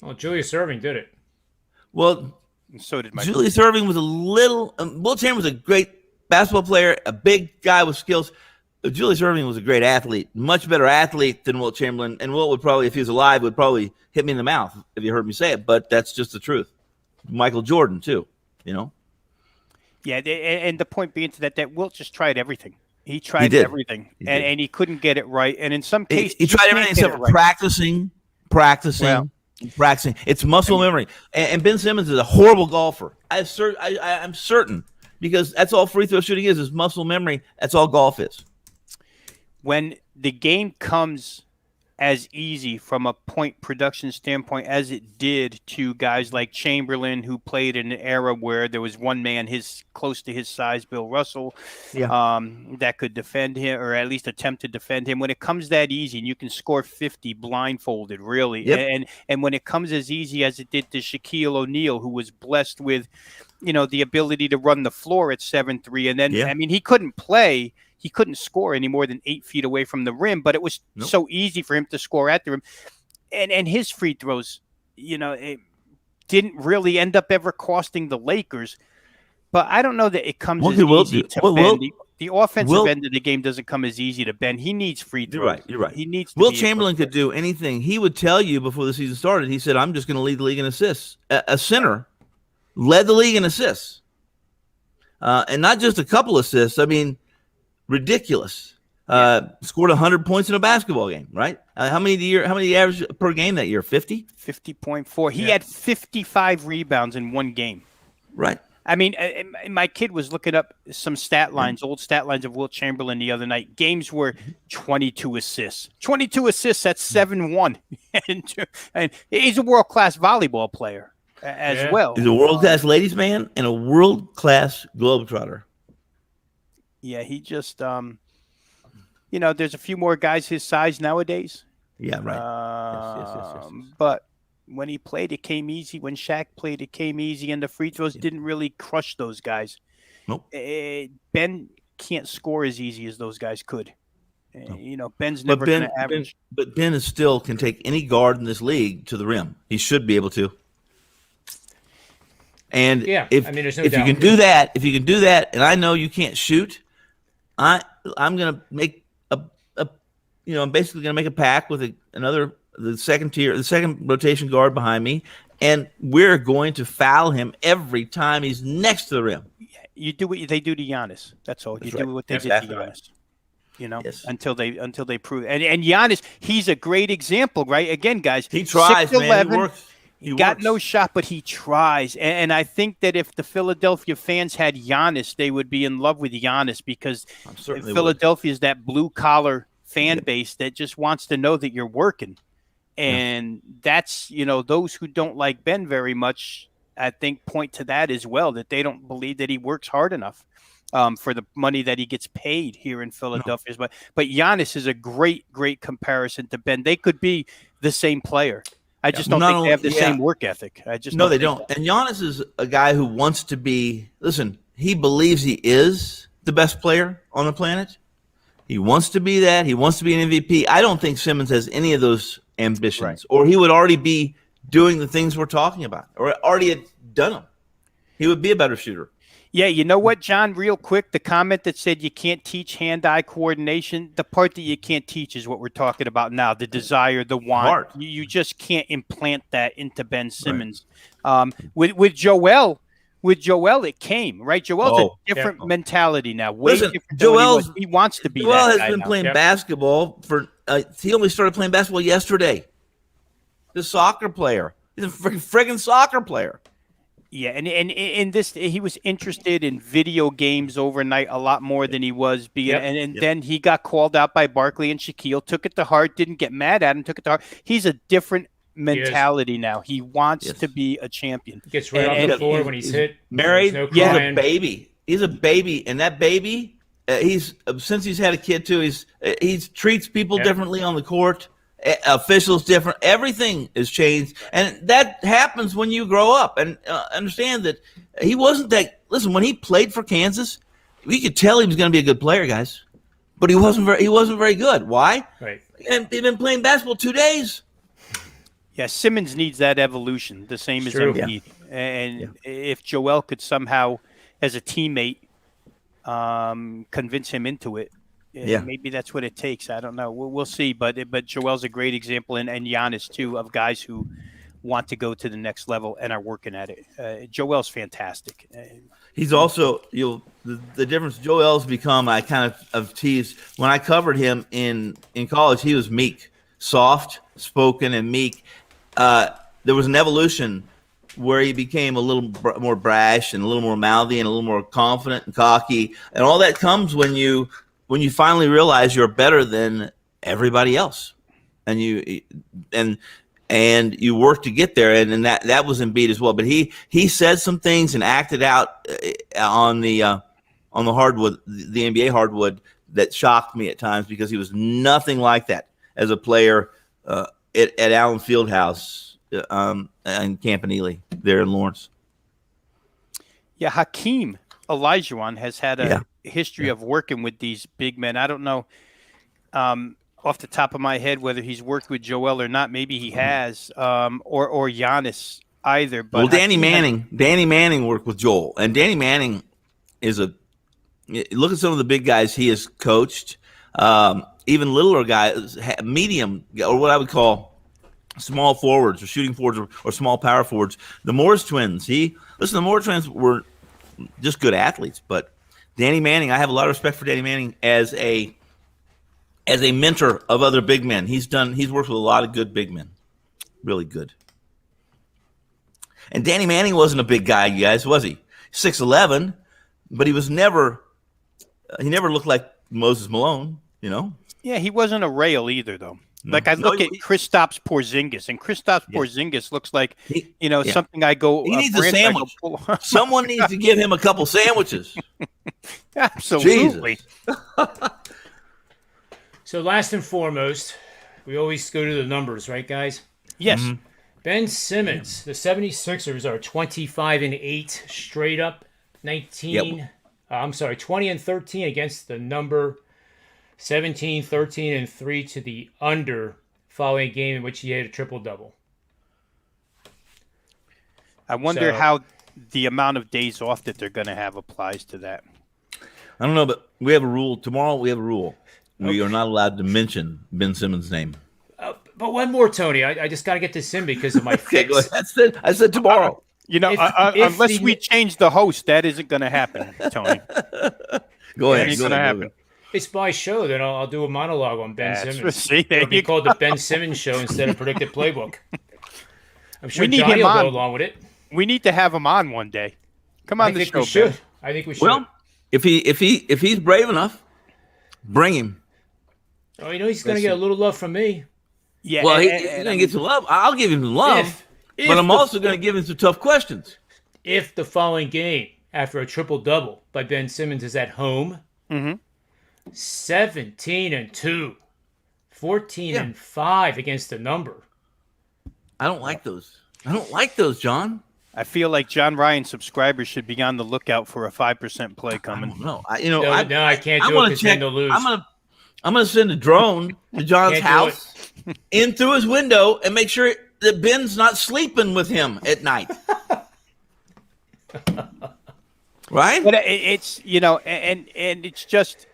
S1: Well, Julius Erving did it.
S3: Well.
S2: So did
S3: Julius Erving was a little. Wilt Chamberlain was a great basketball player, a big guy with skills. Julius Erving was a great athlete, much better athlete than Wilt Chamberlain. And Wilt would probably, if he was alive, would probably hit me in the mouth if you heard me say it. But that's just the truth. Michael Jordan too,
S2: Yeah, and the point being to that Wilt just tried everything. He tried everything, and he couldn't get it right. And in some cases,
S3: he tried everything except for practicing. Practicing. It's muscle memory. And Ben Simmons is a horrible golfer. I'm certain because that's all free throw shooting is muscle memory. That's all golf is.
S2: When the game comes as easy from a point production standpoint as it did to guys like Chamberlain, who played in an era where there was one man close to his size, Bill Russell, that could defend him or at least attempt to defend him. When it comes that easy and you can score 50 blindfolded, really, and when it comes as easy as it did to Shaquille O'Neal, who was blessed with, the ability to run the floor at 7'3", and then I mean he couldn't play. He couldn't score any more than 8 feet away from the rim, but it was so easy for him to score at the rim. And his free throws, it didn't really end up ever costing the Lakers. But I don't know that it comes as easy to Ben. The offensive end of the game doesn't come as easy to Ben. He needs free throws.
S3: You're right.
S2: He needs.
S3: Wilt Chamberlain could do anything. He would tell you before the season started. He said, "I'm just going to lead the league in assists." A center led the league in assists, and not just a couple assists. I mean, ridiculous. Scored 100 points in a basketball game, right? How many average per game that year? 50?
S2: 50.4. He had 55 rebounds in one game.
S3: Right.
S2: I mean, my kid was looking up some stat lines, old stat lines of Wilt Chamberlain the other night. Games were 22 assists. 22 assists, that's 7-1. and he's a world-class volleyball player as well.
S3: He's a world-class ladies man and a world-class globetrotter.
S2: Yeah, he just, there's a few more guys his size nowadays.
S3: Yeah, right. Yes.
S2: But when he played, it came easy. When Shaq played, it came easy, and the free throws didn't really crush those guys.
S3: Nope.
S2: Ben can't score as easy as those guys could. Nope. Ben's never going to average.
S3: But Ben still can take any guard in this league to the rim. He should be able to. And if you can do that, and I know you can't shoot, I'm going to make I'm basically going to make a pact with the second rotation guard behind me, and we're going to foul him every time he's next to the rim.
S2: You do what they do to Giannis. That's all. Do what they did to Giannis.
S3: Yes.
S2: Until they prove it. And Giannis, he's a great example, right? Again, guys,
S3: he tries,
S2: 6'11",
S3: man. He works.
S2: He got no shot, but he tries. And I think that if the Philadelphia fans had Giannis, they would be in love with Giannis because Philadelphia is that blue-collar fan base that just wants to know that you're working. And that's, those who don't like Ben very much, I think, point to that as well, that they don't believe that he works hard enough for the money that he gets paid here in Philadelphia. No. But Giannis is a great, great comparison to Ben. They could be the same player. I just don't think they have the same work ethic.
S3: They don't. And Giannis is a guy who wants to be. Listen, he believes he is the best player on the planet. He wants to be that. He wants to be an MVP. I don't think Simmons has any of those ambitions, or he would already be doing the things we're talking about, or already had done them. He would be a better shooter.
S2: Yeah, you know what, John, real quick, the comment that said you can't teach hand-eye coordination, the part that you can't teach is what we're talking about now, the desire, the want. You just can't implant that into Ben Simmons. Right. With Joel, it came, right? Joel's a different mentality now. Different he wants to be
S3: Joel
S2: that
S3: has
S2: guy
S3: been
S2: now.
S3: playing basketball for he only started playing basketball yesterday. The soccer player. He's a friggin' soccer player.
S2: Yeah, and in this, he was interested in video games overnight a lot more than he was being. And then he got called out by Barkley and Shaquille, took it to heart, didn't get mad at him, took it to heart. He's a different mentality now. He wants to be a champion.
S1: Gets right off the floor when he's hit.
S3: Married, he's a baby. He's a baby, and that baby, since he's had a kid too, he treats people differently on the court. Officials different. Everything has changed, and that happens when you grow up. And understand that he wasn't that. Listen, when he played for Kansas, we could tell he was going to be a good player, guys. But he wasn't very good. Why?
S1: Right.
S3: And he'd been playing basketball 2 days.
S2: Yeah, Simmons needs that evolution, the same as Embiid. Yeah. And if Joel could somehow, as a teammate, convince him into it. Maybe that's what it takes. I don't know. We'll see. But Joel's a great example, and Giannis too, of guys who want to go to the next level and are working at it. Joel's fantastic.
S3: He's also the difference. Joel's become. I kind of teased when I covered him in college. He was meek, soft spoken, and meek. There was an evolution where he became a little more brash and a little more mouthy and a little more confident and cocky, and all that comes when you finally realize you're better than everybody else, and you work to get there, and that was Embiid as well. But he said some things and acted out on the hardwood, the NBA hardwood, that shocked me at times because he was nothing like that as a player at Allen Fieldhouse and Campanile there in Lawrence.
S2: Yeah, Hakeem Olajuwon has had a history of working with these big men. I don't know off the top of my head whether he's worked with Joel or not. Maybe he has, or Giannis either. But
S3: Danny Manning worked with Joel, and Danny Manning is look at some of the big guys he has coached. Even littler guys, medium, or what I would call small forwards or shooting forwards or small power forwards. The Morris twins. The Morris twins were just good athletes, but Danny Manning, I have a lot of respect for Danny Manning as a mentor of other big men. He's worked with a lot of good big men, really good. And Danny Manning wasn't a big guy, you guys, was he? 6'11", but he was never. He never looked like Moses Malone.
S2: Yeah, he wasn't a rail either, though.
S3: No.
S2: Like I look at Kristaps Porzingis, and Kristaps Porzingis looks like something I go.
S3: He needs a sandwich. Someone needs to give him a couple sandwiches.
S2: Absolutely.
S1: So last and foremost, we always go to the numbers, right, guys?
S2: Yes.
S3: Mm-hmm.
S1: Ben Simmons, the 76ers are 25-8 straight up, 20-13 against the number, 17-13-3 to the under following a game in which he had a triple-double.
S2: I wonder how the amount of days off that they're going to have applies to that.
S3: I don't know, but we have a rule. Tomorrow we have a rule. We are not allowed to mention Ben Simmons' name.
S1: But one more, Tony. I just got to get this in because of my fix.
S3: Go ahead. I said tomorrow.
S2: Unless we change the host, that isn't going to happen, Tony.
S3: Go ahead.
S2: It's going to happen.
S1: It's my show. Then I'll do a monologue on Ben Simmons.
S2: See,
S1: It'll be called the Ben Simmons Show instead of Predictive Playbook. I'm sure
S2: we need
S1: Johnny
S2: him
S1: will
S2: on.
S1: go along with it.
S2: We need to have him on one day. Come on the show,
S1: we should.
S2: Ben.
S1: I think we should.
S3: Well, if he's brave enough, bring him.
S1: Oh, he's going to get a little love from me.
S2: Yeah.
S3: Well, he's going to get some love. I'll give him some love, but I'm also going to give him some tough questions.
S1: If the following game, after a triple-double by Ben Simmons, is at home, 17-2, 14-5 against the number.
S3: I don't like those. John.
S2: I feel like John Ryan subscribers should be on the lookout for a 5% play coming.
S3: No,
S1: I can't do it because then they'll lose.
S3: I'm going to send a drone to John's house in through his window and make sure that Ben's not sleeping with him at night. Right?
S2: But it's and it's just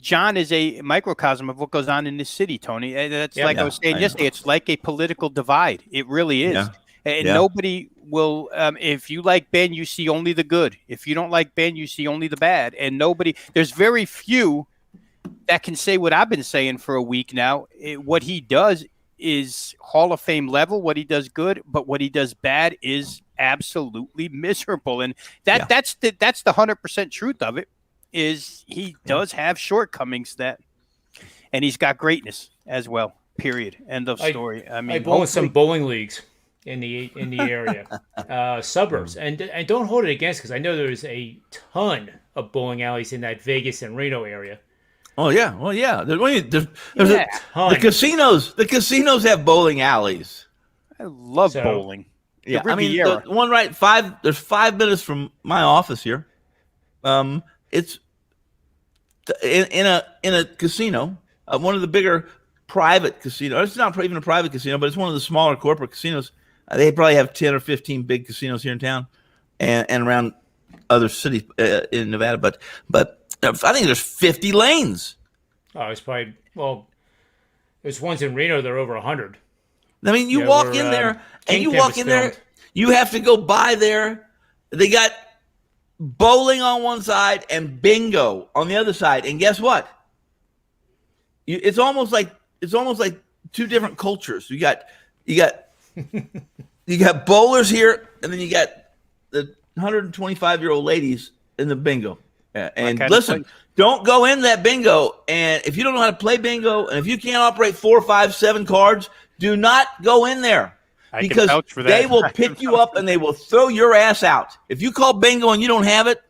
S2: John is a microcosm of what goes on in this city, Tony. That's I was saying yesterday. It's like a political divide. It really is.
S3: Yeah.
S2: And nobody will. If you like Ben, you see only the good. If you don't like Ben, you see only the bad. And there's very few that can say what I've been saying for a week now. What he does is Hall of Fame level. What he does good, but what he does bad is absolutely miserable. And that's the 100% truth of it. Is he does have shortcomings and he's got greatness as well. Period. End of story.
S1: I bowl in some bowling leagues in the area, suburbs, and don't hold it against because I know there's a ton of bowling alleys in that Vegas and Reno area.
S3: Oh yeah, well yeah. The casinos have bowling alleys.
S2: I love bowling.
S3: Yeah, I mean the one there's 5 minutes from my office here. It's in a casino, one of the bigger private casinos. It's not even a private casino, but it's one of the smaller corporate casinos. They probably have 10 or 15 big casinos here in town, and around other cities in Nevada. But I think there's 50 lanes.
S1: Oh, it's probably there's ones in Reno that are over 100.
S3: I mean, you walk in there, you have to go by there. They got bowling on one side and bingo on the other side, and guess what? It's almost like two different cultures. You got bowlers here, and then you got the 125-year-old ladies in the bingo. And listen, don't go in that bingo. And if you don't know how to play bingo, and if you can't operate 4, 5, 7 cards, do not go in there. Because they will pick you up and they will throw your ass out. If you call bingo and you don't have it,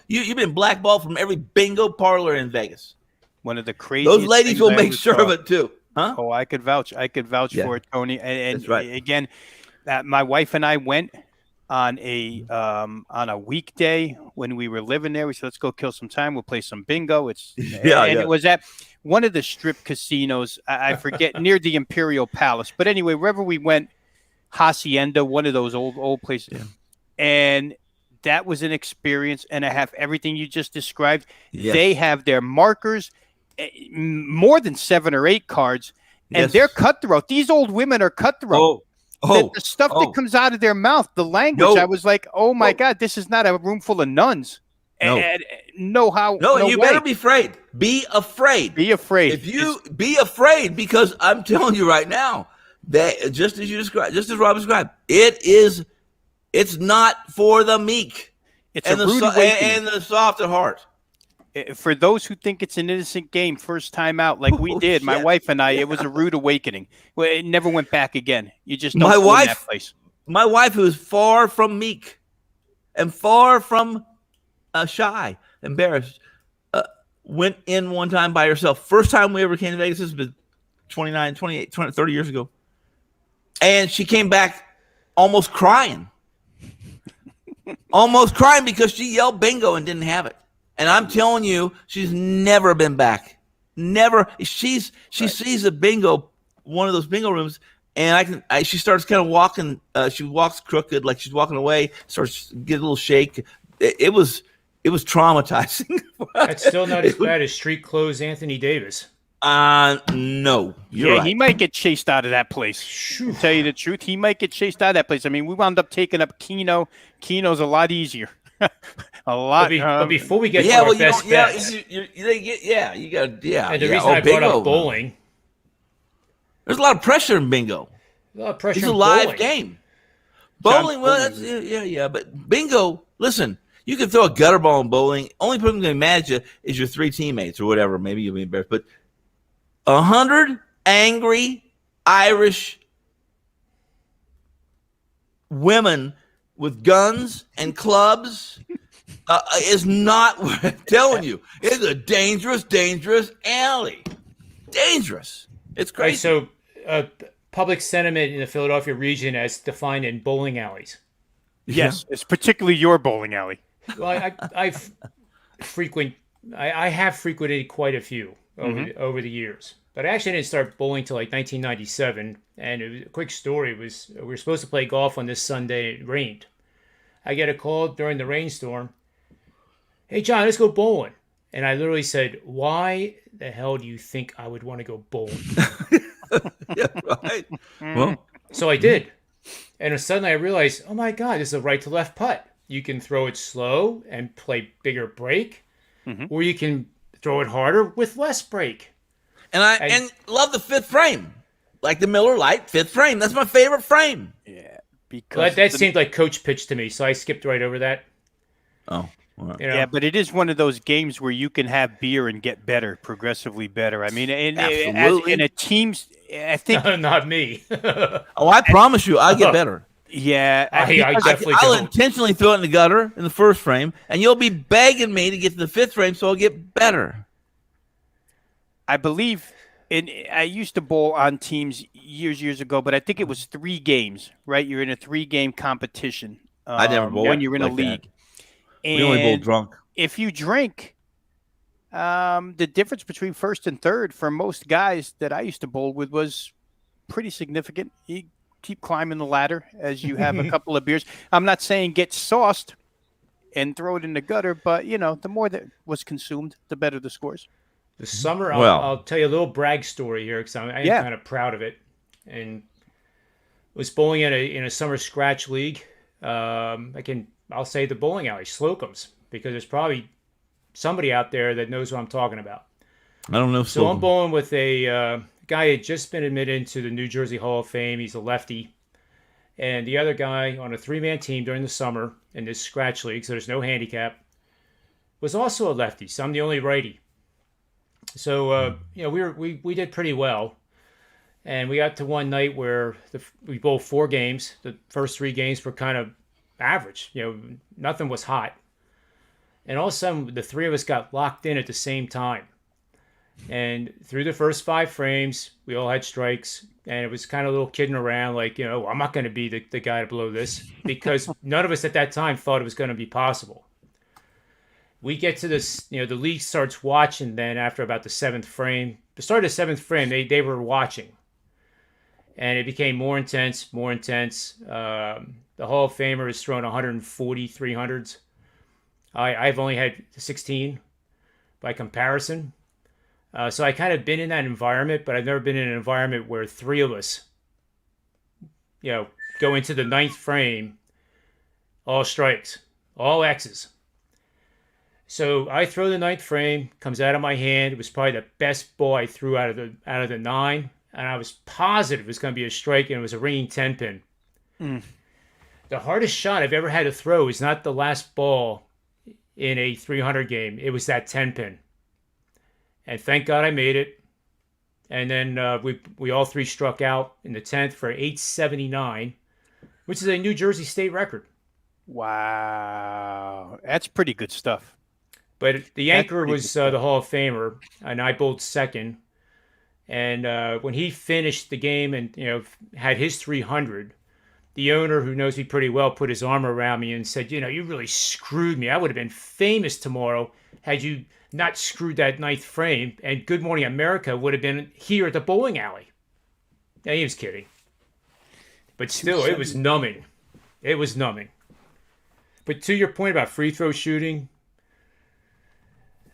S3: you've been blackballed from every bingo parlor in Vegas.
S2: One of the craziest.
S3: Those ladies will make sure of it too. Huh?
S2: Oh, I could vouch. For it, Tony. And
S3: that's right.
S2: Again, my wife and I went on a weekday when we were living there. We said, let's go kill some time. We'll play some bingo. It was at one of the strip casinos. I forget near the Imperial Palace. But anyway, wherever we went, Hacienda, one of those old places. Yeah. And that was an experience. And I have everything you just described. Yes. They have their markers, more than 7 or 8 cards, and they're cutthroat. These old women are cutthroat. The stuff that comes out of their mouth, the language, I was like, oh my God, this is not a room full of nuns.
S3: No.
S2: And
S3: you better be afraid. Be afraid.
S2: Be afraid.
S3: Be afraid, because I'm telling you right now, that just as Rob described, it is It's not for the meek.
S2: It's a rude awakening.
S3: And the soft at heart.
S2: For those who think it's an innocent game, first time out, like we did,
S3: shit.
S2: my wife and I, it was a rude awakening. Well, it never went back again. You just don't
S3: My
S2: go in that place.
S3: My wife, who is far from meek and far from shy, embarrassed, went in one time by herself. First time we ever came to Vegas, this was 29, 28, 20, 30 years ago. And she came back almost crying. Almost crying because she yelled bingo and didn't have it. And I'm telling you, she's never been back. Never. She sees a bingo, one of those bingo rooms, and she starts kind of walking. She walks crooked, like she's walking away. Starts get a little shake. It was traumatizing.
S1: That's still not as bad as street clothes Anthony Davis.
S3: No. You're right.
S2: He might get chased out of that place. To tell you the truth, he might get chased out of that place. I mean, we wound up taking up Keno. Keno's a lot easier. A lot.
S1: But before we get to our best bets,
S3: you got.
S1: And the reason I brought up bowling,
S3: there's a lot of pressure in bingo.
S1: A lot of pressure.
S3: It's a live game. Bowling, but bingo. Listen, you can throw a gutter ball in bowling. Only person going to manage it is your three teammates or whatever. Maybe you'll be embarrassed, but 100 angry Irish women with guns and clubs is not what I'm telling you. It's a dangerous alley. Dangerous. It's crazy.
S1: Right, so public sentiment in the Philadelphia region as defined in bowling alleys.
S2: Yes, it's particularly your bowling alley.
S1: Well, I have frequented quite a few over the years. But I actually didn't start bowling till like 1997. And a quick story was we were supposed to play golf on this Sunday. It rained. I get a call during the rainstorm. Hey, John, let's go bowling. And I literally said, why the hell do you think I would want to go bowling?
S3: Yeah, right. Well,
S1: so I did. And suddenly I realized, oh my God, this is a right to left putt. You can throw it slow and play bigger break, or you can throw it harder with less break.
S3: And I love the fifth frame, like the Miller Lite fifth frame. That's my favorite frame.
S2: Yeah, because
S1: that seemed like coach pitch to me, so I skipped right over that.
S3: Oh, well.
S1: You know?
S2: Yeah, but it is one of those games where you can have beer and get better, progressively better. I mean, in a team's, I think
S1: not me.
S3: Oh, I promise you, I'll get better.
S2: Yeah,
S1: I definitely
S3: I'll
S1: don't.
S3: intentionally throw it in the gutter in the first frame, and you'll be begging me to get to the fifth frame so I'll get better.
S2: I believe I used to bowl on teams years ago, but I think it was 3 games, right? You're in a 3-game competition.
S3: I never bowled
S2: when you're in
S3: like
S2: a league.
S3: We only bowl drunk.
S2: If you drink, the difference between first and third for most guys that I used to bowl with was pretty significant. You keep climbing the ladder as you have a couple of beers. I'm not saying get sauced and throw it in the gutter, but, the more that was consumed, the better the scores.
S1: The summer, I'll tell you a little brag story here because I'm kind of proud of it. And was bowling in a summer scratch league. I'll say the bowling alley, Slocum's, because there's probably somebody out there that knows what I'm talking about.
S3: I don't know.
S1: So I'm bowling with a guy who had just been admitted into the New Jersey Hall of Fame. He's a lefty. And the other guy on a 3-man team during the summer in this scratch league, so there's no handicap, was also a lefty. So I'm the only righty. So, we did pretty well. And we got to one night where we bowled 4 games. The first 3 games were kind of average. Nothing was hot. And all of a sudden, the 3 of us got locked in at the same time. And through the first 5 frames, we all had strikes. And it was kind of a little kidding around like, I'm not going to be the guy to blow this. Because none of us at that time thought it was going to be possible. We get to this, the league starts watching then after about the 7th frame. The start of the 7th frame, they were watching. And it became more intense. The Hall of Famer is throwing 140 300s. I've only had 16 by comparison. So I kind of been in that environment, but I've never been in an environment where 3 of us, go into the 9th frame, all strikes, all X's. So I throw the 9th frame, comes out of my hand. It was probably the best ball I threw out of the 9, and I was positive it was going to be a strike, and it was a ringing 10-pin. The hardest shot I've ever had to throw is not the last ball in a 300 game. It was that 10 pin. And thank God I made it. And then we all three struck out in the 10th for 879, which is a New Jersey state record.
S2: Wow. That's pretty good stuff.
S1: But the anchor was the Hall of Famer, and I bowled second. And when he finished the game and had his 300, the owner, who knows me pretty well, put his arm around me and said, you really screwed me. I would have been famous tomorrow had you not screwed that ninth frame, and Good Morning America would have been here at the bowling alley. Yeah, he was kidding. But still, it was numbing. It was numbing. But to your point about free throw shooting,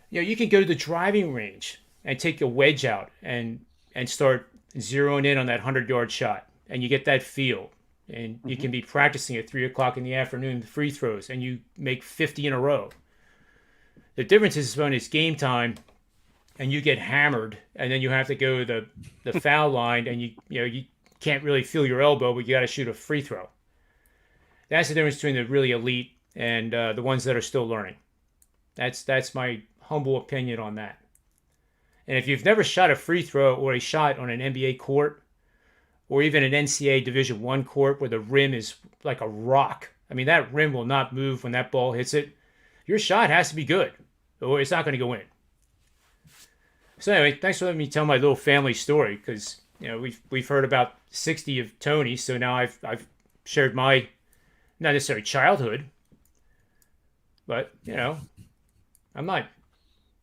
S1: you can go to the driving range and take a wedge out and start zeroing in on that 100-yard shot, and you get that feel. And you can be practicing at 3 o'clock in the afternoon free throws, and you make 50 in a row. The difference is when it's game time and you get hammered, and then you have to go to the foul line, and you can't really feel your elbow, but you got to shoot a free throw. That's the difference between the really elite and the ones that are still learning. That's my humble opinion on that. And if you've never shot a free throw or a shot on an NBA court, or even an NCAA Division I court where the rim is like a rock, I mean, that rim will not move when that ball hits it. Your shot has to be good, or it's not going to go in. So anyway, thanks for letting me tell my little family story, because we've heard about 60 of Tony, so now I've shared my not necessarily childhood, but I'm not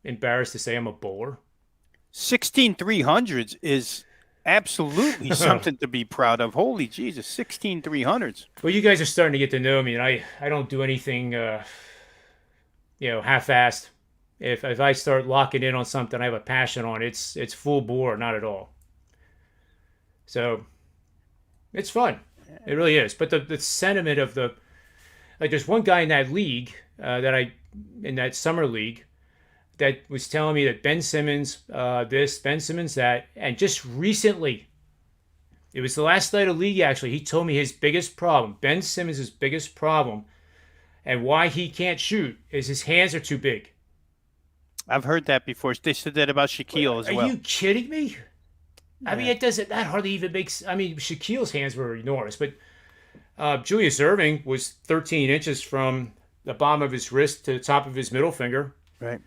S1: embarrassed to say I'm a bowler.
S2: 16 300s is absolutely something to be proud of. Holy Jesus, 16 300s.
S1: Well, you guys are starting to get to know me, and I don't do anything half-assed. If I start locking in on something I have a passion on, it's full bore, not at all. So it's fun. It really is. But the sentiment of there's one guy in that league in that summer league that was telling me that Ben Simmons this, Ben Simmons that, and just recently, it was the last night of league actually, he told me his biggest problem, Ben Simmons' biggest problem, and why he can't shoot is his hands are too big.
S2: I've heard that before. They said that about Shaquille as well.
S1: Are you kidding me?
S2: Yeah.
S1: I mean, that hardly even makes, I mean, Shaquille's hands were enormous, but Julius Erving was 13 inches from the bottom of his wrist to the top of his middle finger.
S2: Right.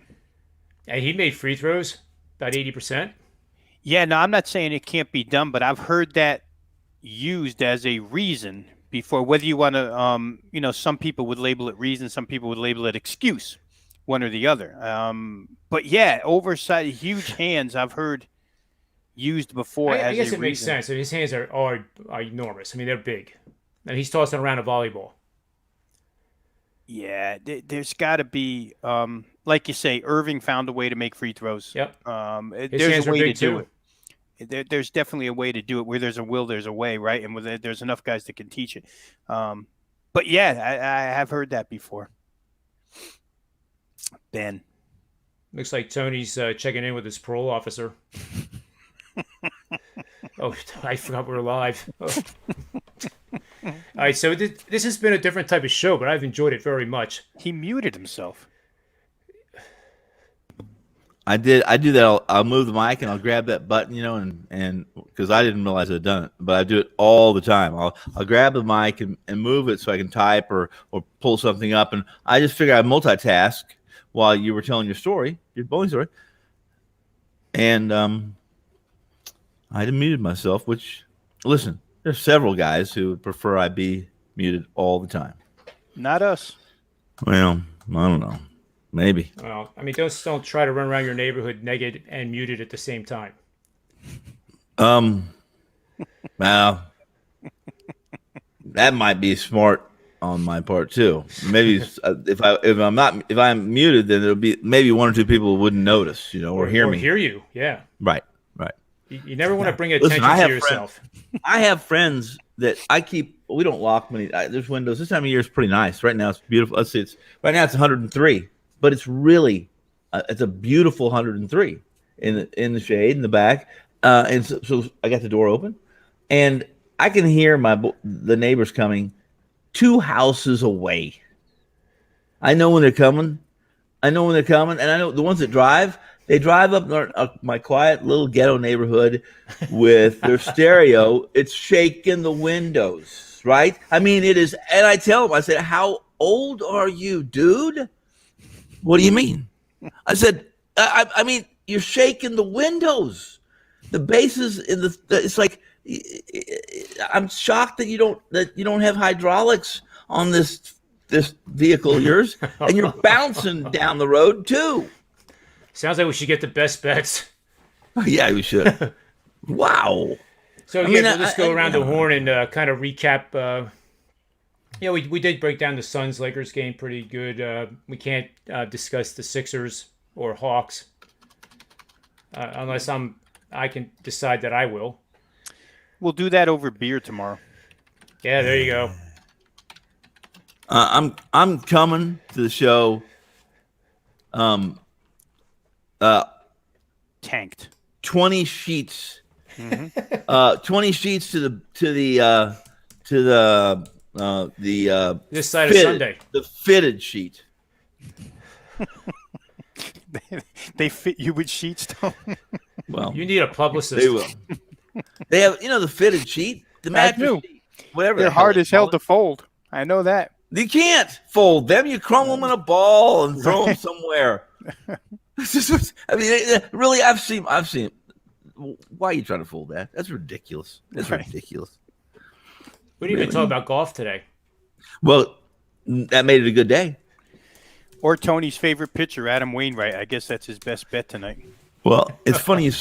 S1: And he made free throws about 80%.
S2: Yeah, no, I'm not saying it can't be done, but I've heard that used as a reason before. Whether you want to, some people would label it reason, some people would label it excuse, one or the other. But yeah, oversized, huge hands I've heard used before as a reason.
S1: I guess it makes sense. His hands are enormous. I mean, they're big. And he's tossing around a volleyball.
S2: Yeah, there's got to be, like you say, Irving found a way to make free throws.
S1: Yep.
S2: There's a way to do it. There's definitely a way to do it. Where there's a will, there's a way, right? And there's enough guys that can teach it. But yeah, I have heard that before. Ben.
S1: Looks like Tony's checking in with his parole officer. Oh, I forgot we're live. Oh. All right, so this has been a different type of show, but I've enjoyed it very much.
S2: He muted himself.
S3: I do that. I'll move the mic and I'll grab that button, and because I didn't realize I'd done it, but I do it all the time. I'll grab the mic and move it so I can type or pull something up, and I just figure I multitask while you were telling your bowling story, and I muted myself. Which, listen, there's several guys who would prefer I be muted all the time.
S2: Not us.
S3: Well, I don't know. Maybe.
S1: Well, I mean, don't try to run around your neighborhood naked and muted at the same time.
S3: Well, that might be smart on my part too. Maybe if I'm muted, then there'll be maybe one or two people who wouldn't notice, or hear me.
S1: Hear you, yeah.
S3: Right.
S1: You never want to bring attention to yourself.
S3: I have friends that I keep. We don't lock many. There's windows. This time of year is pretty nice. Right now it's beautiful. Let's see. Right now it's 103, but it's really it's a beautiful 103 in the shade in the back. And so I got the door open, and I can hear the neighbors coming 2 houses away. I know when they're coming. And I know the ones that drive. They drive up my quiet little ghetto neighborhood with their stereo. It's shaking the windows, right? I mean, it is. And I tell them, I said, "How old are you, dude?" "What do you mean?" I said, I mean, you're shaking the windows. The bases in the. It's like I'm shocked that you don't have hydraulics on this vehicle of yours, and you're bouncing down the road too.
S1: Sounds like we should get the best bets.
S3: Yeah, we should. Wow.
S1: So we'll just go around the horn and kind of recap. We did break down the Suns-Lakers game pretty good. We can't discuss the Sixers or Hawks unless I can decide that I will.
S2: We'll do that over beer tomorrow.
S1: Yeah, there you go.
S3: I'm coming to the show.
S2: Tanked.
S3: 20 sheets.
S2: Mm-hmm.
S3: 20 sheets to the
S1: this side of Sunday.
S3: The fitted sheet.
S2: They fit you with sheets, Tom?
S3: Well,
S1: you need a publicist.
S3: They will. They have, the fitted sheet, the mattress sheet, whatever.
S2: They're hard as hell to fold. I know that.
S3: You can't fold them. You crumble them in a ball and throw them somewhere. I mean, really, I've seen. Why are you trying to fold that? That's ridiculous. That's ridiculous.
S1: We didn't even talk about golf today.
S3: Well, that made it a good day.
S2: Or Tony's favorite pitcher, Adam Wainwright. I guess that's his best bet tonight.
S3: Well, it's funny you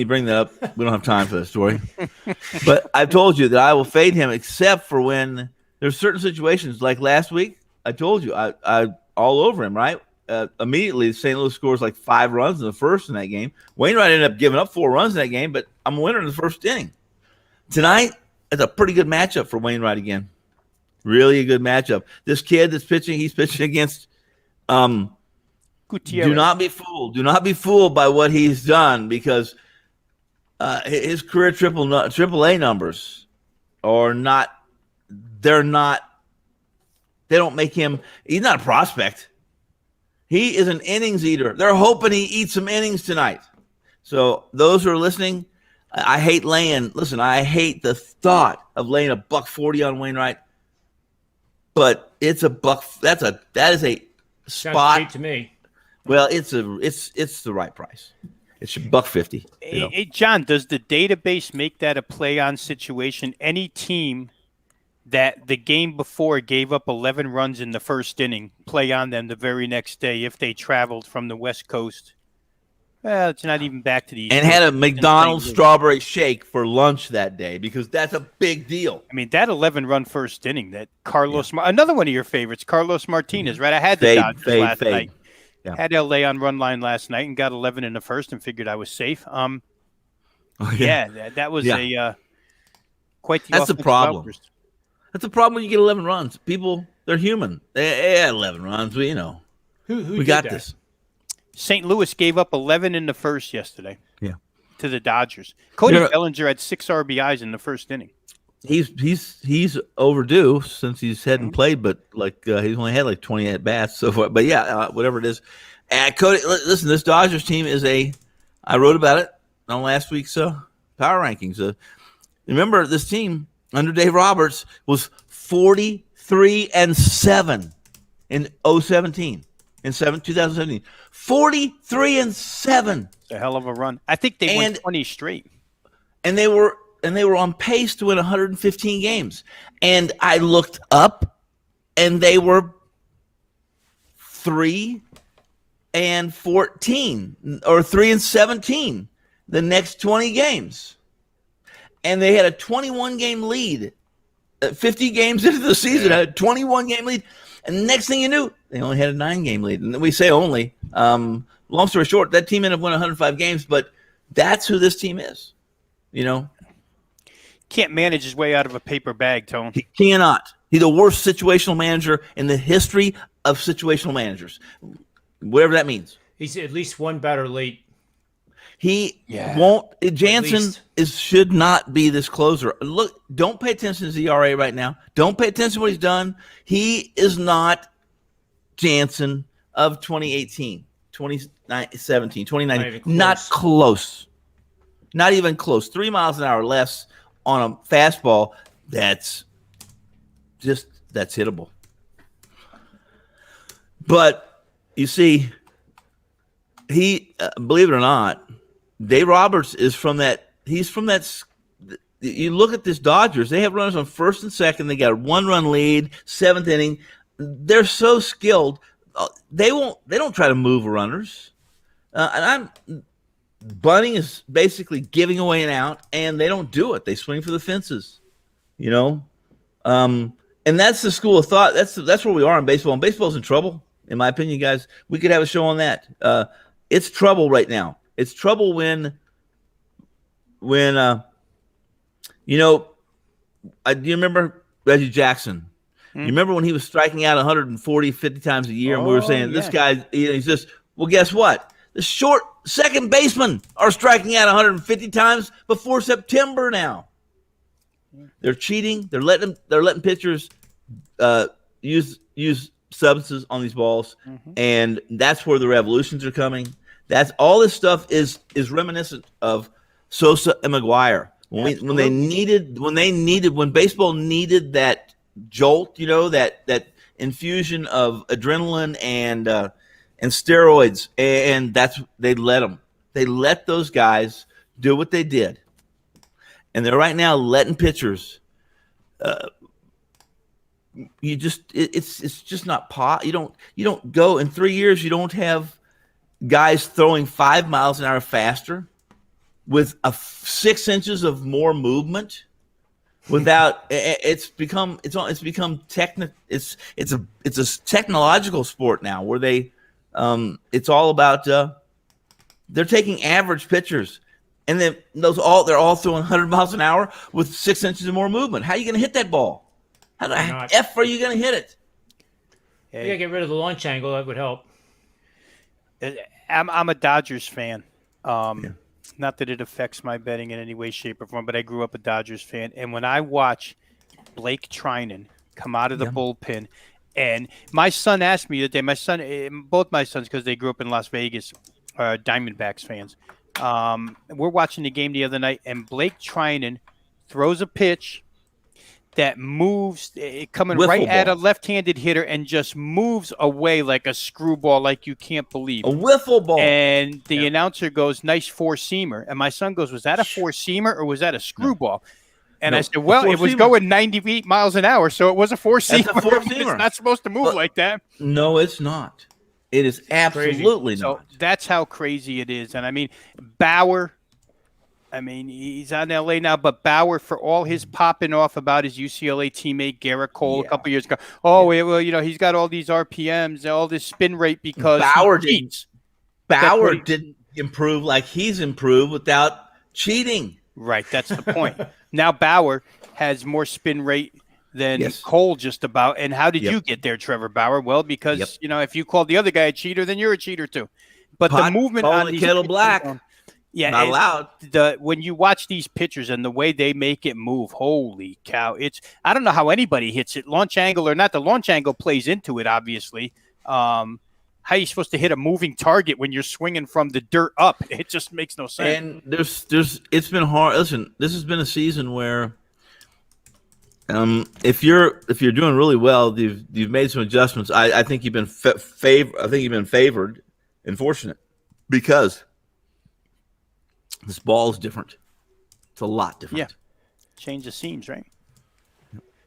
S3: bring that up. We don't have time for that story. But I've told you that I will fade him except for when there's certain situations. Like last week, I told you I all over him, right? Immediately, St. Louis scores like 5 runs in the first in that game. Wainwright ended up giving up 4 runs in that game, but I'm a winner in the first inning. Tonight, it's a pretty good matchup for Wainwright again. Really a good matchup. This kid that's pitching, he's pitching against
S2: Gutierrez.
S3: Do not be fooled. Do not be fooled by what he's done because his career AAA numbers are not. They're not. They don't make him. He's not a prospect. He is an innings eater. They're hoping he eats some innings tonight. So those who are listening, I hate laying. Listen, I hate the thought of laying $140 on Wainwright. But it's a buck. That is a spot.
S1: Sounds cheap to me.
S3: Well, it's the right price. It's $150.
S2: Hey, John, does the database make that a play-on situation? Any team that the game before gave up 11 runs in the first inning, play on them the very next day if they traveled from the West Coast. Well, it's not even back to the East
S3: and
S2: Coast.
S3: Had a McDonald's strawberry shake for lunch that day because that's a big deal.
S2: I mean, that 11-run first inning that Carlos, another one of your favorites, Carlos Martinez, right? I had the Dodgers last night. Yeah. Had LA on run line last night and got 11 in the first and figured I was safe. That was quite the.
S3: That's the problem.
S2: Outburst.
S3: That's the problem when you get 11 runs. People, they're human. They had 11 runs. We
S1: Who
S3: got
S1: that?
S3: this.
S2: St. Louis gave up 11 in the first yesterday.
S3: Yeah.
S2: To the Dodgers. Cody Bellinger had 6 RBIs in the first inning.
S3: He's overdue since he's hadn't played, but he's only had like 20 at bats so far. But whatever it is. Cody, listen, this Dodgers team is I wrote about it on last week's power rankings. Remember, this team under Dave Roberts was 43-7 in 2017. In 2017, 43-7.
S2: It's a hell of a run. I think they won 20 straight.
S3: And they were on pace to win 115 games. And I looked up, and they were 3-14 or 3-17 the next 20 games. And they had a 21-game lead. 50 games into the season, had a 21-game lead. And the next thing you knew, they only had a 9-game lead. And we say only. Long story short, that team ended up winning 105 games, but that's who this team is.
S2: Can't manage his way out of a paper bag, Tone.
S3: He cannot. He's the worst situational manager in the history of situational managers, whatever that means.
S1: He's at least one batter late.
S3: He won't. Jansen
S1: least.
S3: should not be this closer. Look, don't pay attention to his ERA right now. Don't pay attention to what he's done. He is not Jansen of 2018, 2017, 2019. Not close. Not even close. 3 miles an hour less on a fastball. That's hittable. But you see, he believe it or not, Dave Roberts is from that. He's from that. You look at this Dodgers; they have runners on first and second. They got a 1-run lead, 7th inning. They're so skilled. They won't. They don't try to move runners. Bunting is basically giving away an out, and they don't do it. They swing for the fences. And that's the school of thought. That's where we are in baseball. And baseball's in trouble, in my opinion, guys. We could have a show on that. It's trouble right now. It's trouble when do you remember Reggie Jackson? You remember when he was striking out 140, 50 times a year, and we were saying, this guy, he's just, well, guess what? The short second basemen are striking out 150 times before September now. They're cheating. They're letting pitchers use substances on these balls, and that's where the revolutions are coming. That's all this stuff is reminiscent of Sosa and McGuire when baseball needed that jolt, that infusion of adrenaline and steroids, and they let those guys do what they did, and they're right now letting pitchers. It's just not pot. You don't go in 3 years. You don't have guys throwing 5 miles an hour faster with 6 inches of more movement. Without it's become it's a technological sport now where they it's all about they're taking average pitchers and then they're all throwing 100 miles an hour with 6 inches of more movement. How are you going to hit that ball? How the F are you going to hit it?
S1: You got to get rid of the launch angle. That would help.
S2: I'm a Dodgers fan. Not that it affects my betting in any way, shape, or form, but I grew up a Dodgers fan. And when I watch Blake Trinan come out of the bullpen, and my son asked me that day, both my sons, because they grew up in Las Vegas, are Diamondbacks fans. We're watching the game the other night, and Blake Trinan throws a pitch that moves, coming right at a left-handed hitter and just moves away like a screwball, like you can't believe.
S3: A wiffle ball.
S2: And the announcer goes, nice four-seamer. And my son goes, was that a four-seamer or was that a screwball? And I said, well, it was going 98 miles an hour, so it was a four-seamer.
S3: That's a four-seamer.
S2: It's not supposed to move like that.
S3: No, it's not. It is absolutely not.
S2: So that's how crazy it is. And, I mean, Bauer, he's on L.A. now, but Bauer, for all his popping off about his UCLA teammate Garrett Cole a couple years ago, he's got all these RPMs, all this spin rate because
S3: Bauer didn't improve like he's improved without cheating.
S2: Right, that's the point. Now Bauer has more spin rate than Cole just about. And how did you get there, Trevor Bauer? Well, because, if you called the other guy a cheater, then you're a cheater too. But the movement on
S3: the kettle black. Not allowed.
S2: When you watch these pitchers and the way they make it move, holy cow! I don't know how anybody hits it, launch angle or not. The launch angle plays into it, obviously. How are you supposed to hit a moving target when you're swinging from the dirt up? It just makes no sense.
S3: And it's been hard. Listen, this has been a season where, if you're doing really well, you've made some adjustments. I think you've been favored and fortunate because this ball is different. It's a lot different.
S2: Yeah, change the seams, right?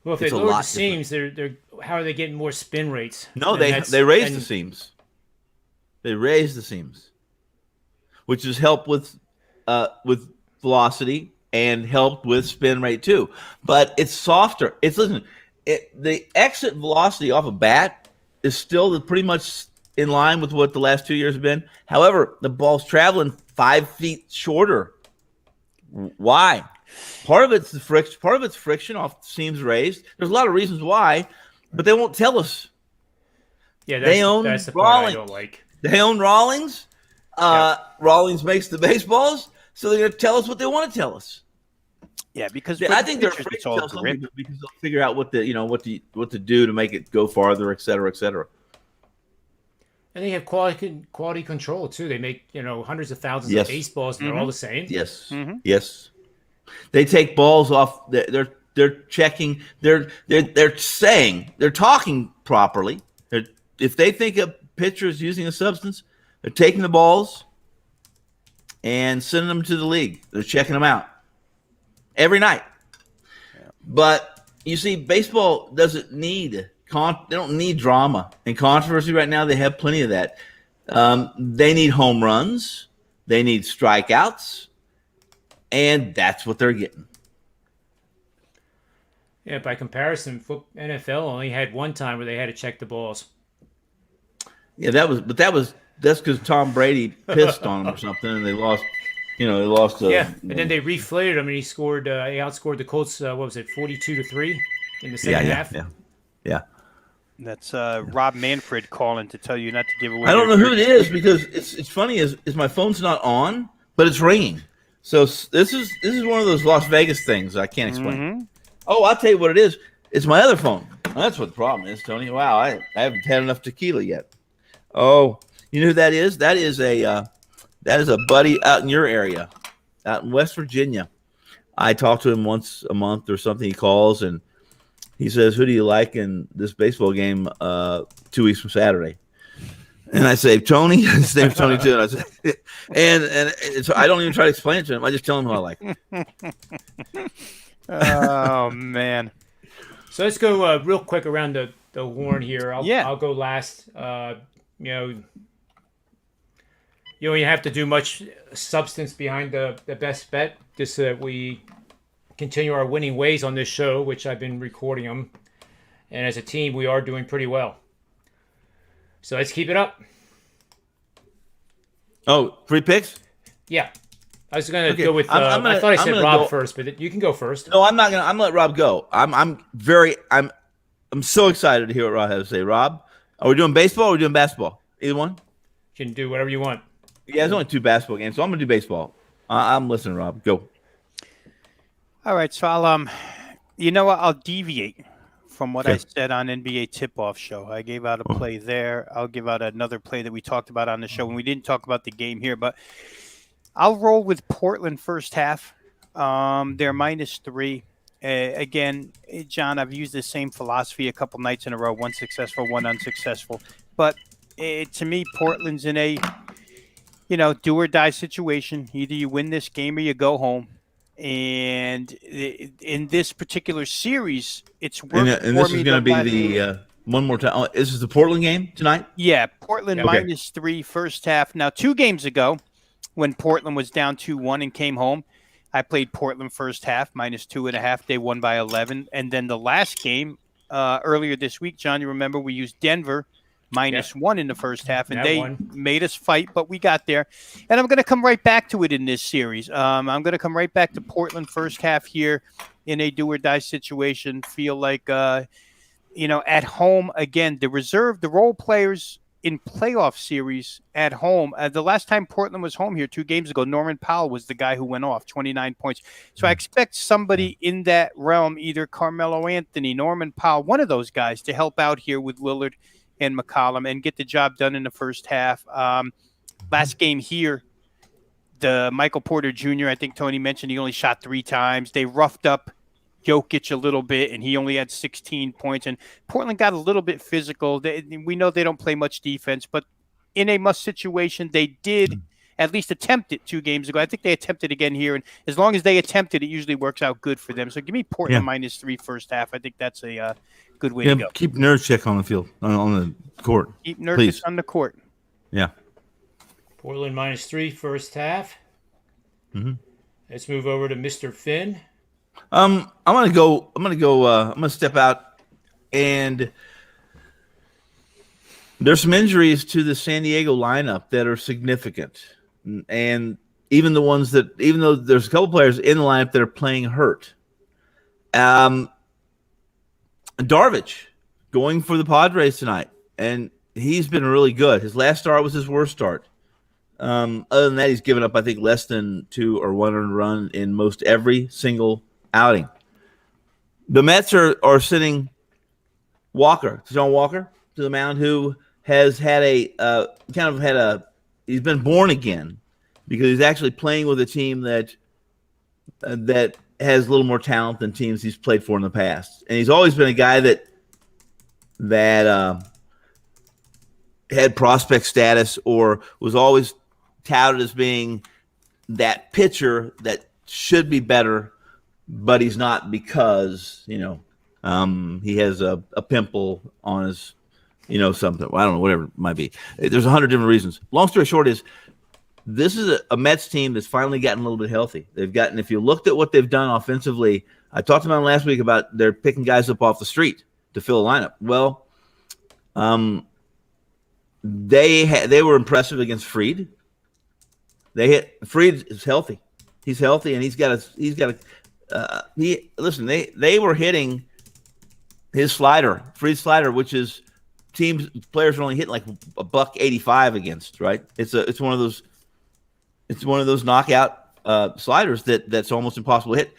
S1: Well, if they lower the seams, they're how are they getting more spin rates?
S3: No, they raise the seams. They raise the seams, which has helped with velocity and helped with spin rate too. But it's softer. The exit velocity off a bat is still pretty much in line with what the last 2 years have been. However, the ball's traveling 5 feet shorter. Why? Part of it's the friction. Part of it's friction off seams raised. There's a lot of reasons why, but they won't tell us.
S1: Yeah, that's the part I don't like.
S3: They own Rawlings. Rawlings makes the baseballs, so they're going to tell us what they want to tell us.
S2: Yeah, because
S3: I think they're afraid to tell some people because they'll figure out what to do to make it go farther, et cetera, et cetera.
S1: And they have quality control too. They make hundreds of thousands of baseballs, and they're all the same.
S3: Yes, yes. They take balls off. They're checking. They're saying they're talking properly. If they think a pitcher is using a substance, they're taking the balls and sending them to the league. They're checking them out every night. Yeah. But you see, baseball doesn't need they don't need drama and controversy right now. They have plenty of that. They need home runs. They need strikeouts, and that's what they're getting.
S1: Yeah, by comparison, NFL only had one time where they had to check the balls.
S3: Yeah, that's because Tom Brady pissed on them or something, and they lost. They lost.
S1: And then they reflated him, and he scored. He outscored the Colts. 42-3 in the second half.
S3: Yeah.
S2: That's Rob Manfred calling to tell you not to give away.
S3: I don't know who it is because it's funny is my phone's not on, but it's ringing. So this is one of those Las Vegas things I can't explain. Mm-hmm. Oh, I'll tell you what it is. It's my other phone. That's what the problem is, Tony. Wow, I haven't had enough tequila yet. Oh, you know who that is? That is a buddy out in your area, out in West Virginia. I talk to him once a month or something. He calls and he says, "Who do you like in this baseball game 2 weeks from Saturday?" And I say, "Tony." His name's Tony too. And I say, and so I don't even try to explain it to him. I just tell him who I like.
S2: Oh man!
S1: So let's go real quick around the horn here. I'll go last. You don't have to do much substance behind the best bet, just so that we continue our winning ways on this show, which I've been recording them. And as a team, we are doing pretty well. So let's keep it up.
S3: Oh, 3 picks?
S1: Yeah. I was going to go with. I thought I said Rob first, but you can go first.
S3: No, I'm not going to. I'm going to let Rob go. I'm so excited to hear what Rob has to say. Rob, are we doing baseball or are we doing basketball? Either one?
S1: You can do whatever you want.
S3: Yeah, there's only 2 basketball games, so I'm going to do baseball. I'm listening, Rob. Go.
S2: All right, so I'll deviate from what I said on NBA Tip-Off Show. I gave out a play there. I'll give out another play that we talked about on the show, and we didn't talk about the game here, but I'll roll with Portland first half. They're -3. Again, John, I've used the same philosophy a couple nights in a row, one successful, one unsuccessful. But to me, Portland's in a do or die situation. Either you win this game or you go home. And in this particular series, it's worked.
S3: And this is going to be the one more time. Oh, this is the Portland game tonight?
S2: Yeah, Portland -3 first half. Now, 2 games ago, when Portland was down 2-1 and came home, I played Portland first half -2.5. They won by 11. And then the last game earlier this week, John, you remember we used Denver -1 in the first half, and they made us fight, but we got there. And I'm going to come right back to it in this series. I'm going to come right back to Portland first half here in a do-or-die situation. Feel like, at home, again, the role players in playoff series at home. The last time Portland was home here 2 games ago, Norman Powell was the guy who went off, 29 points. So I expect somebody in that realm, either Carmelo Anthony, Norman Powell, one of those guys to help out here with Lillard and McCollum and get the job done in the first half. Last game here, the Michael Porter Jr., I think Tony mentioned he only shot 3 times. They roughed up Jokic a little bit, and he only had 16 points. And Portland got a little bit physical. We know they don't play much defense, but in a must situation, they did at least attempt it 2 games ago. I think they attempted again here, and as long as they attempt it, it usually works out good for them. So give me Portland -3 first half. I think that's a good way to go.
S3: Keep Nurkic on the field, on the court.
S2: Keep Nurkic on the court.
S3: Yeah.
S1: Portland -3 first half.
S3: Mm-hmm.
S1: Let's move over to Mr. Finn.
S3: I'm gonna step out, and there's some injuries to the San Diego lineup that are significant, and even though there's a couple players in the lineup that are playing hurt. Darvish going for the Padres tonight, and he's been really good. His last start was his worst start. Other than that, he's given up, I think, less than 2 or 1 earned run in most every single outing. The Mets are sitting John Walker, to the mound, who has had he's been born again because he's actually playing with a team that has a little more talent than teams he's played for in the past. And he's always been a guy that had prospect status or was always touted as being that pitcher that should be better, but he's not because, he has a pimple on his, something. I don't know, whatever it might be. There's 100 different reasons. Long story short is this is a Mets team that's finally gotten a little bit healthy. If you looked at what they've done offensively, I talked about last week about they're picking guys up off the street to fill a lineup. Well, they were impressive against Fried. Fried is healthy. He's healthy, and they were hitting his slider, Fried's slider, which is players are only hitting like $185 against, right? It's one of those knockout sliders that's almost impossible to hit.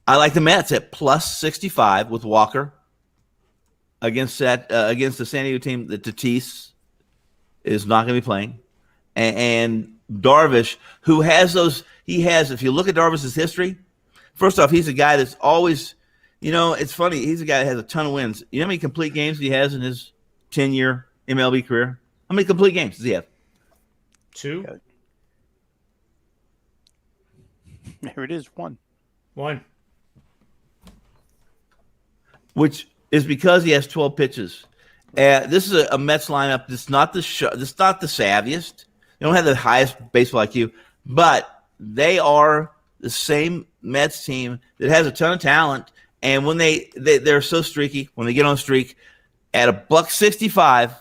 S3: I like the Mets at plus 65 with Walker against the San Diego team that Tatis is not going to be playing, and Darvish, who has if you look at Darvish's history, first off, he's a guy that's always, it's funny, he's a guy that has a ton of wins. You know how many complete games he has in his 10-year MLB career? How many complete games does he have?
S1: 2.
S2: There it is, 1.
S3: Which is because he has 12 pitches. This is a Mets lineup that's not the savviest. They don't have the highest baseball IQ, but they are the same Mets team that has a ton of talent. And when they're so streaky, when they get on a streak, at $165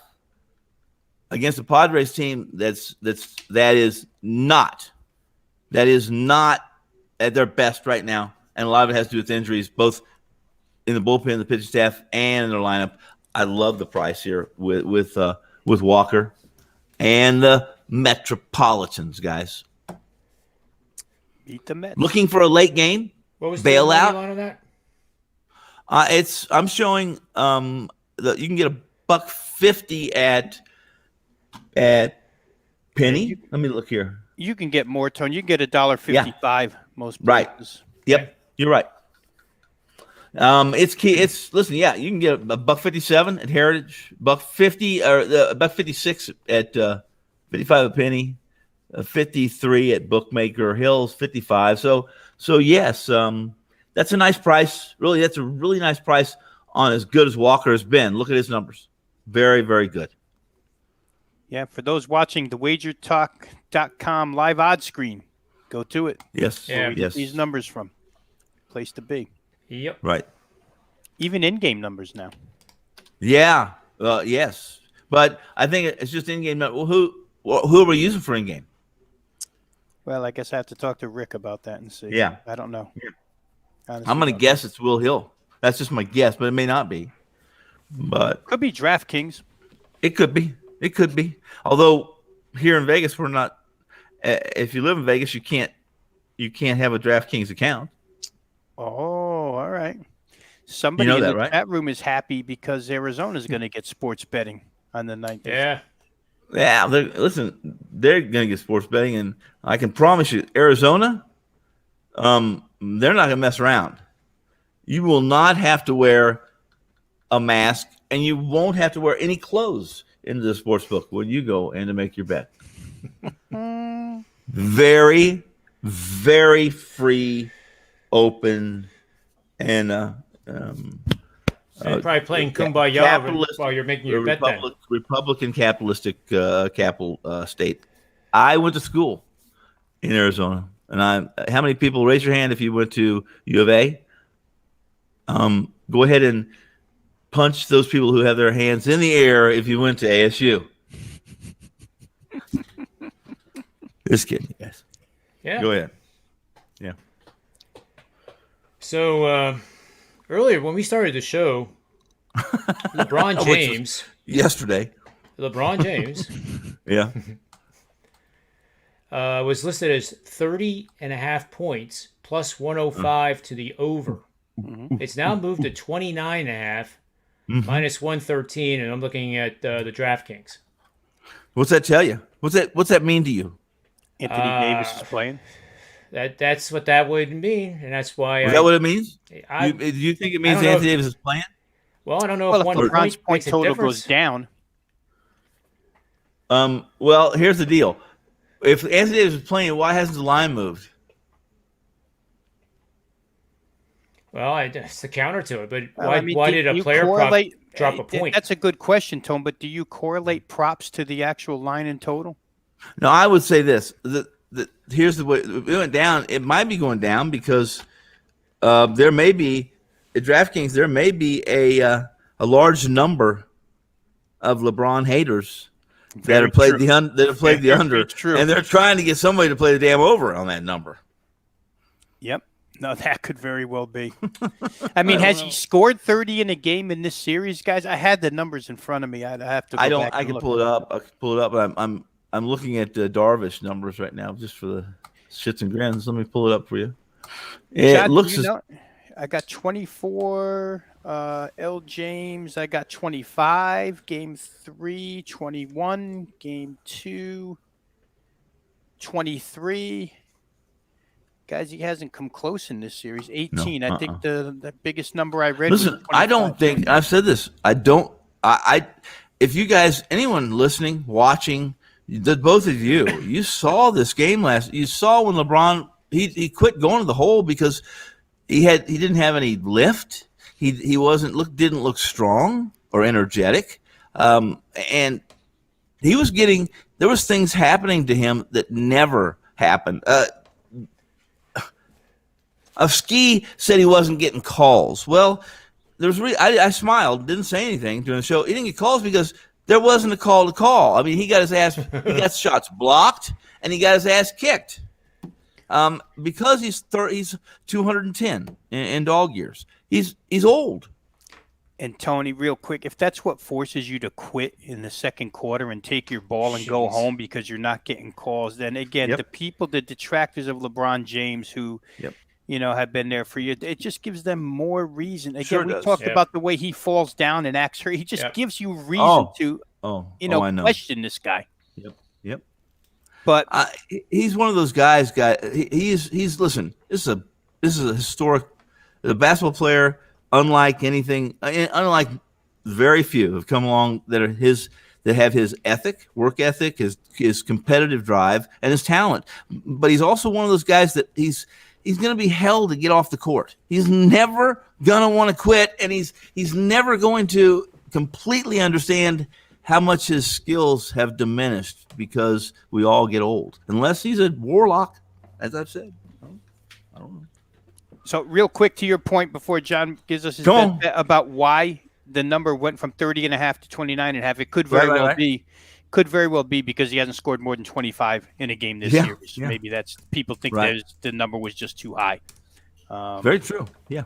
S3: against the Padres team that is not at their best right now, and a lot of it has to do with injuries, both in the bullpen, the pitching staff, and in their lineup. I love the price here with Walker and the Metropolitans, guys.
S2: Beat the Mets.
S3: Looking for a late game?
S1: What was the
S3: bailout
S1: line on that?
S3: I'm showing you can get $1.50 at Penny. Let me look here.
S2: You can get more, Tony. You can get $1.55 most places.
S3: Right. Yep, you're right. It's key. Listen. Yeah, you can get $1.57 at Heritage, $1.50 or $1.56 at 55 a penny, 53 at Bookmaker, Hills 55. So yes, that's a nice price. Really, that's a really nice price on as good as Walker has been. Look at his numbers. Very, very good.
S2: Yeah, for those watching the WagerTalk.com live odds screen, go to it.
S3: Yes.
S1: Yeah.
S3: Yes.
S2: These numbers from place to be.
S1: Yep.
S3: Right.
S2: Even in-game numbers now.
S3: Yeah. Yes. But I think it's just in-game. Well, who are we using for in-game?
S2: Well, I guess I have to talk to Rick about that and see.
S3: Yeah.
S2: I don't know.
S3: Yeah.
S2: Honestly,
S3: I'm going to guess it's Will Hill. That's just my guess, but it may not be. But
S2: could be DraftKings.
S3: It could be. It could be. Although here in Vegas, we're not. If you live in Vegas, you can't have a DraftKings account.
S2: Oh, all right. Somebody in the chat room is happy because Arizona is going to get sports betting on the 9th.
S3: Yeah. Yeah. Listen, they're going to get sports betting, and I can promise you, Arizona, they're not going to mess around. You will not have to wear a mask, and you won't have to wear any clothes into the sports book when you go in to make your bet. Very, very free, open, and
S1: probably playing Kumbaya while you're making your bet.
S3: Republican capitalistic capital state. I went to school in Arizona, and how many people raise your hand if you went to U of A? Go ahead and punch those people who have their hands in the air if you went to ASU. Just kidding, guys.
S1: Yeah.
S3: Go ahead. Yeah.
S1: So earlier when we started the show, LeBron James
S3: yesterday.
S1: LeBron James.
S3: Yeah.
S1: was listed as 30.5 points plus 105 to the over. It's now moved to 29.5 minus 113, and I'm looking at the DraftKings.
S3: What's that tell you? What's that mean to you?
S2: Anthony Davis is playing.
S1: That's what that would mean, and that's why.
S3: Is that what it means?
S1: Do
S3: you think it means Anthony Davis is playing?
S1: Well, I don't know
S2: Well,
S1: if one
S2: LeBron's point
S1: makes a
S2: total
S1: difference.
S2: goes down.
S3: Well, here's the deal. If Anthony Davis is playing, why hasn't the line moved?
S1: Well, it's the counter to it, but
S2: Well,
S1: why did a player drop a point?
S2: That's a good question, Tom. But do you correlate props to the actual line and total?
S3: No, I would say this. Here's the way it went down. It might be going down because there may be at DraftKings there may be a large number of LeBron haters that have played the under, and they're trying to get somebody to play the damn over on that number.
S2: Yep. No, that could very well be. I mean, has he scored 30 in a game in this series, guys? I had the numbers in front of me. I'd have to.
S3: I can pull it up. I can pull it up. But I'm looking at the Darvish numbers right now, just for the shits and grins. Let me pull it up for you. It looks.
S2: I got 24. L. James. I got 25. Game 3, 21. Game 2, 23. Guys, he hasn't come close in this series. 18. I think the biggest number I read.
S3: Listen, I don't think I've said this. I don't. If you guys, anyone listening, watching, both of you saw this game you saw when LeBron he quit going to the hole because he didn't have any lift. He didn't look strong or energetic, and he was there was things happening to him that never happened. Ski said he wasn't getting calls. Well, I smiled, didn't say anything during the show. He didn't get calls because there wasn't a call to call. I mean, he got shots blocked and he got his ass kicked. Because he's 210 in dog years. He's old.
S2: And Tony, real quick, if that's what forces you to quit in the second quarter and take your ball and go home because you're not getting calls, then again, the detractors of LeBron James who have been there for you. It just gives them more reason. Again, we talked about the way he falls down and acts hurt. He just gives you reason to, question this guy.
S3: Yep.
S2: But
S3: he's one of those guys. He's listen. This is a historic. The basketball player, unlike very few have come along that have his work ethic, his competitive drive, and his talent. But he's also one of those guys that he's going to be held to get off the court. He's never going to want to quit, and he's never going to completely understand how much his skills have diminished because we all get old. Unless he's a warlock, as I've said. I don't know.
S2: So real quick to your point before John gives us his bet about why the number went from 30.5 to 29.5, it could very well be because he hasn't scored more than 25 in a game this year. Yeah. Maybe that's people think the number was just too high.
S3: Very true. Yeah.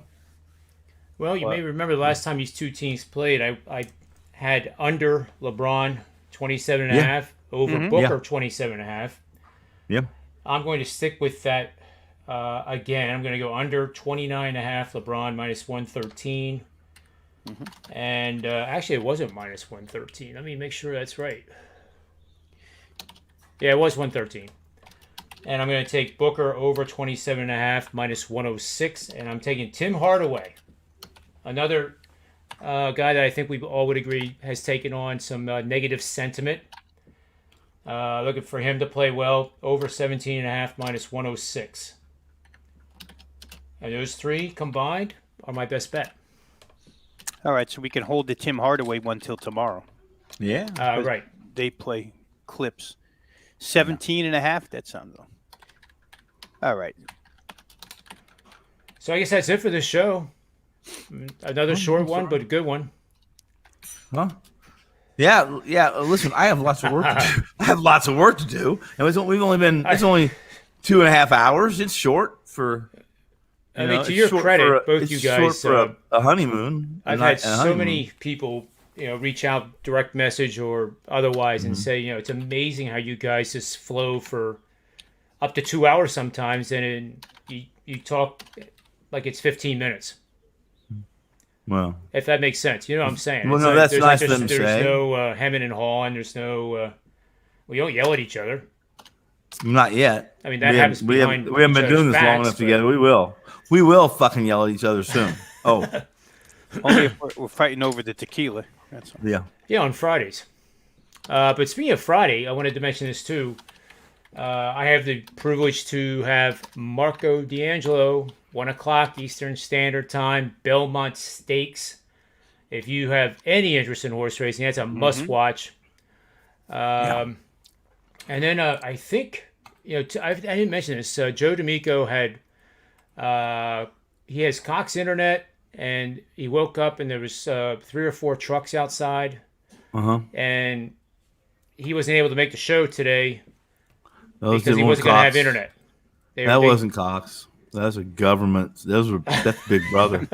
S1: Well, you may remember the last time these two teams played, I had under LeBron 27.5, over Booker 27.5.
S3: Yeah.
S1: I'm going to stick with that again. I'm going to go under 29.5, LeBron minus 113. And actually, it wasn't minus 113. Let me make sure that's right. Yeah, it was 113. And I'm going to take Booker over 27.5 minus 106. And I'm taking Tim Hardaway, another guy that I think we all would agree has taken on some negative sentiment. Looking for him to play well, over 17.5 minus 106. And those three combined are my best bet.
S2: All right, so we can hold the Tim Hardaway one till tomorrow.
S3: Yeah.
S1: Right.
S2: They play Clips. 17.5, that sounds low. All right.
S1: So I guess that's it for this show. Another short one, but a good one.
S3: Huh? Yeah. Listen, I have lots of work to do. And it's only 2.5 hours. It's short for.
S1: To your credit, both you guys.
S3: For a honeymoon.
S1: I've had so many people, reach out, direct message or otherwise, and say, it's amazing how you guys just flow for up to 2 hours sometimes, and you talk like it's 15 minutes.
S3: Well,
S1: if that makes sense, you know what I'm saying.
S3: Well,
S1: It's
S3: no,
S1: like,
S3: that's
S1: there's
S3: nice
S1: like,
S3: of them to
S1: there's
S3: say.
S1: no hemming and hawing. There's no. We don't yell at each other.
S3: Not yet.
S1: I mean, that happens behind.
S3: We haven't been doing this long enough together. We will. We will fucking yell at each other soon. Oh,
S2: only if we're fighting over the tequila. That's all.
S3: yeah.
S1: Yeah, on Fridays. But speaking of Friday, I wanted to mention this too. I have the privilege to have Marco D'Angelo, 1 o'clock Eastern Standard Time, Belmont Stakes. If you have any interest in horse racing, that's a must-watch. And then I think, I didn't mention this. Joe D'Amico had, he has Cox Internet, and he woke up and there was 3 or 4 trucks outside. And he wasn't able to make the show today because he wasn't going to have internet.
S3: That wasn't Cox. That was a government. That's Big Brother.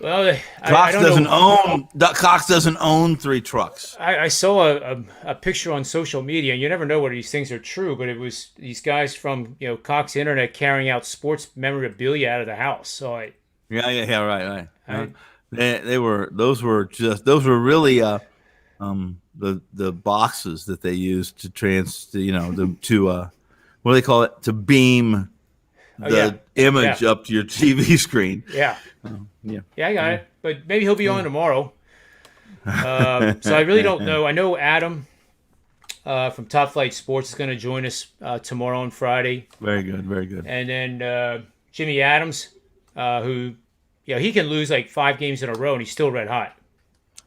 S1: Well,
S3: Cox doesn't own 3 trucks.
S1: I saw a picture on social media, and you never know whether these things are true, but it was these guys from Cox Internet carrying out sports memorabilia out of the house. So right.
S3: Those were really the boxes that they used to what do they call it, to beam the image up to your TV screen.
S1: Yeah, I got it. But maybe he'll be on tomorrow. So I really don't know. I know Adam from Top Flight Sports is going to join us tomorrow on Friday.
S3: Very good, very good.
S1: And then Jimmy Adams, who he can lose like 5 games in a row and he's still red hot.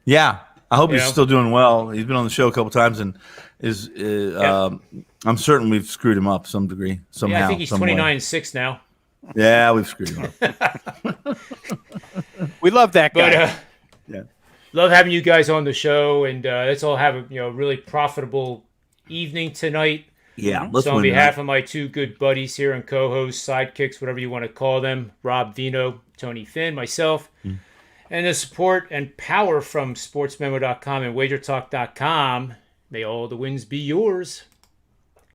S3: Yeah, I hope he's still doing well. He's been on the show a couple times and is. I'm certain we've screwed him up some degree somehow.
S1: Yeah, I think he's 29-6 now.
S3: Yeah, we've screwed him up.
S2: We love that guy.
S1: But, love having you guys on the show, and let's all have a really profitable evening tonight.
S3: Yeah,
S1: so on behalf of my 2 good buddies here and co-hosts, sidekicks, whatever you want to call them, Rob Vino, Tony Finn, myself, and the support and power from sportsmemo.com and wagertalk.com, may all the wins be yours.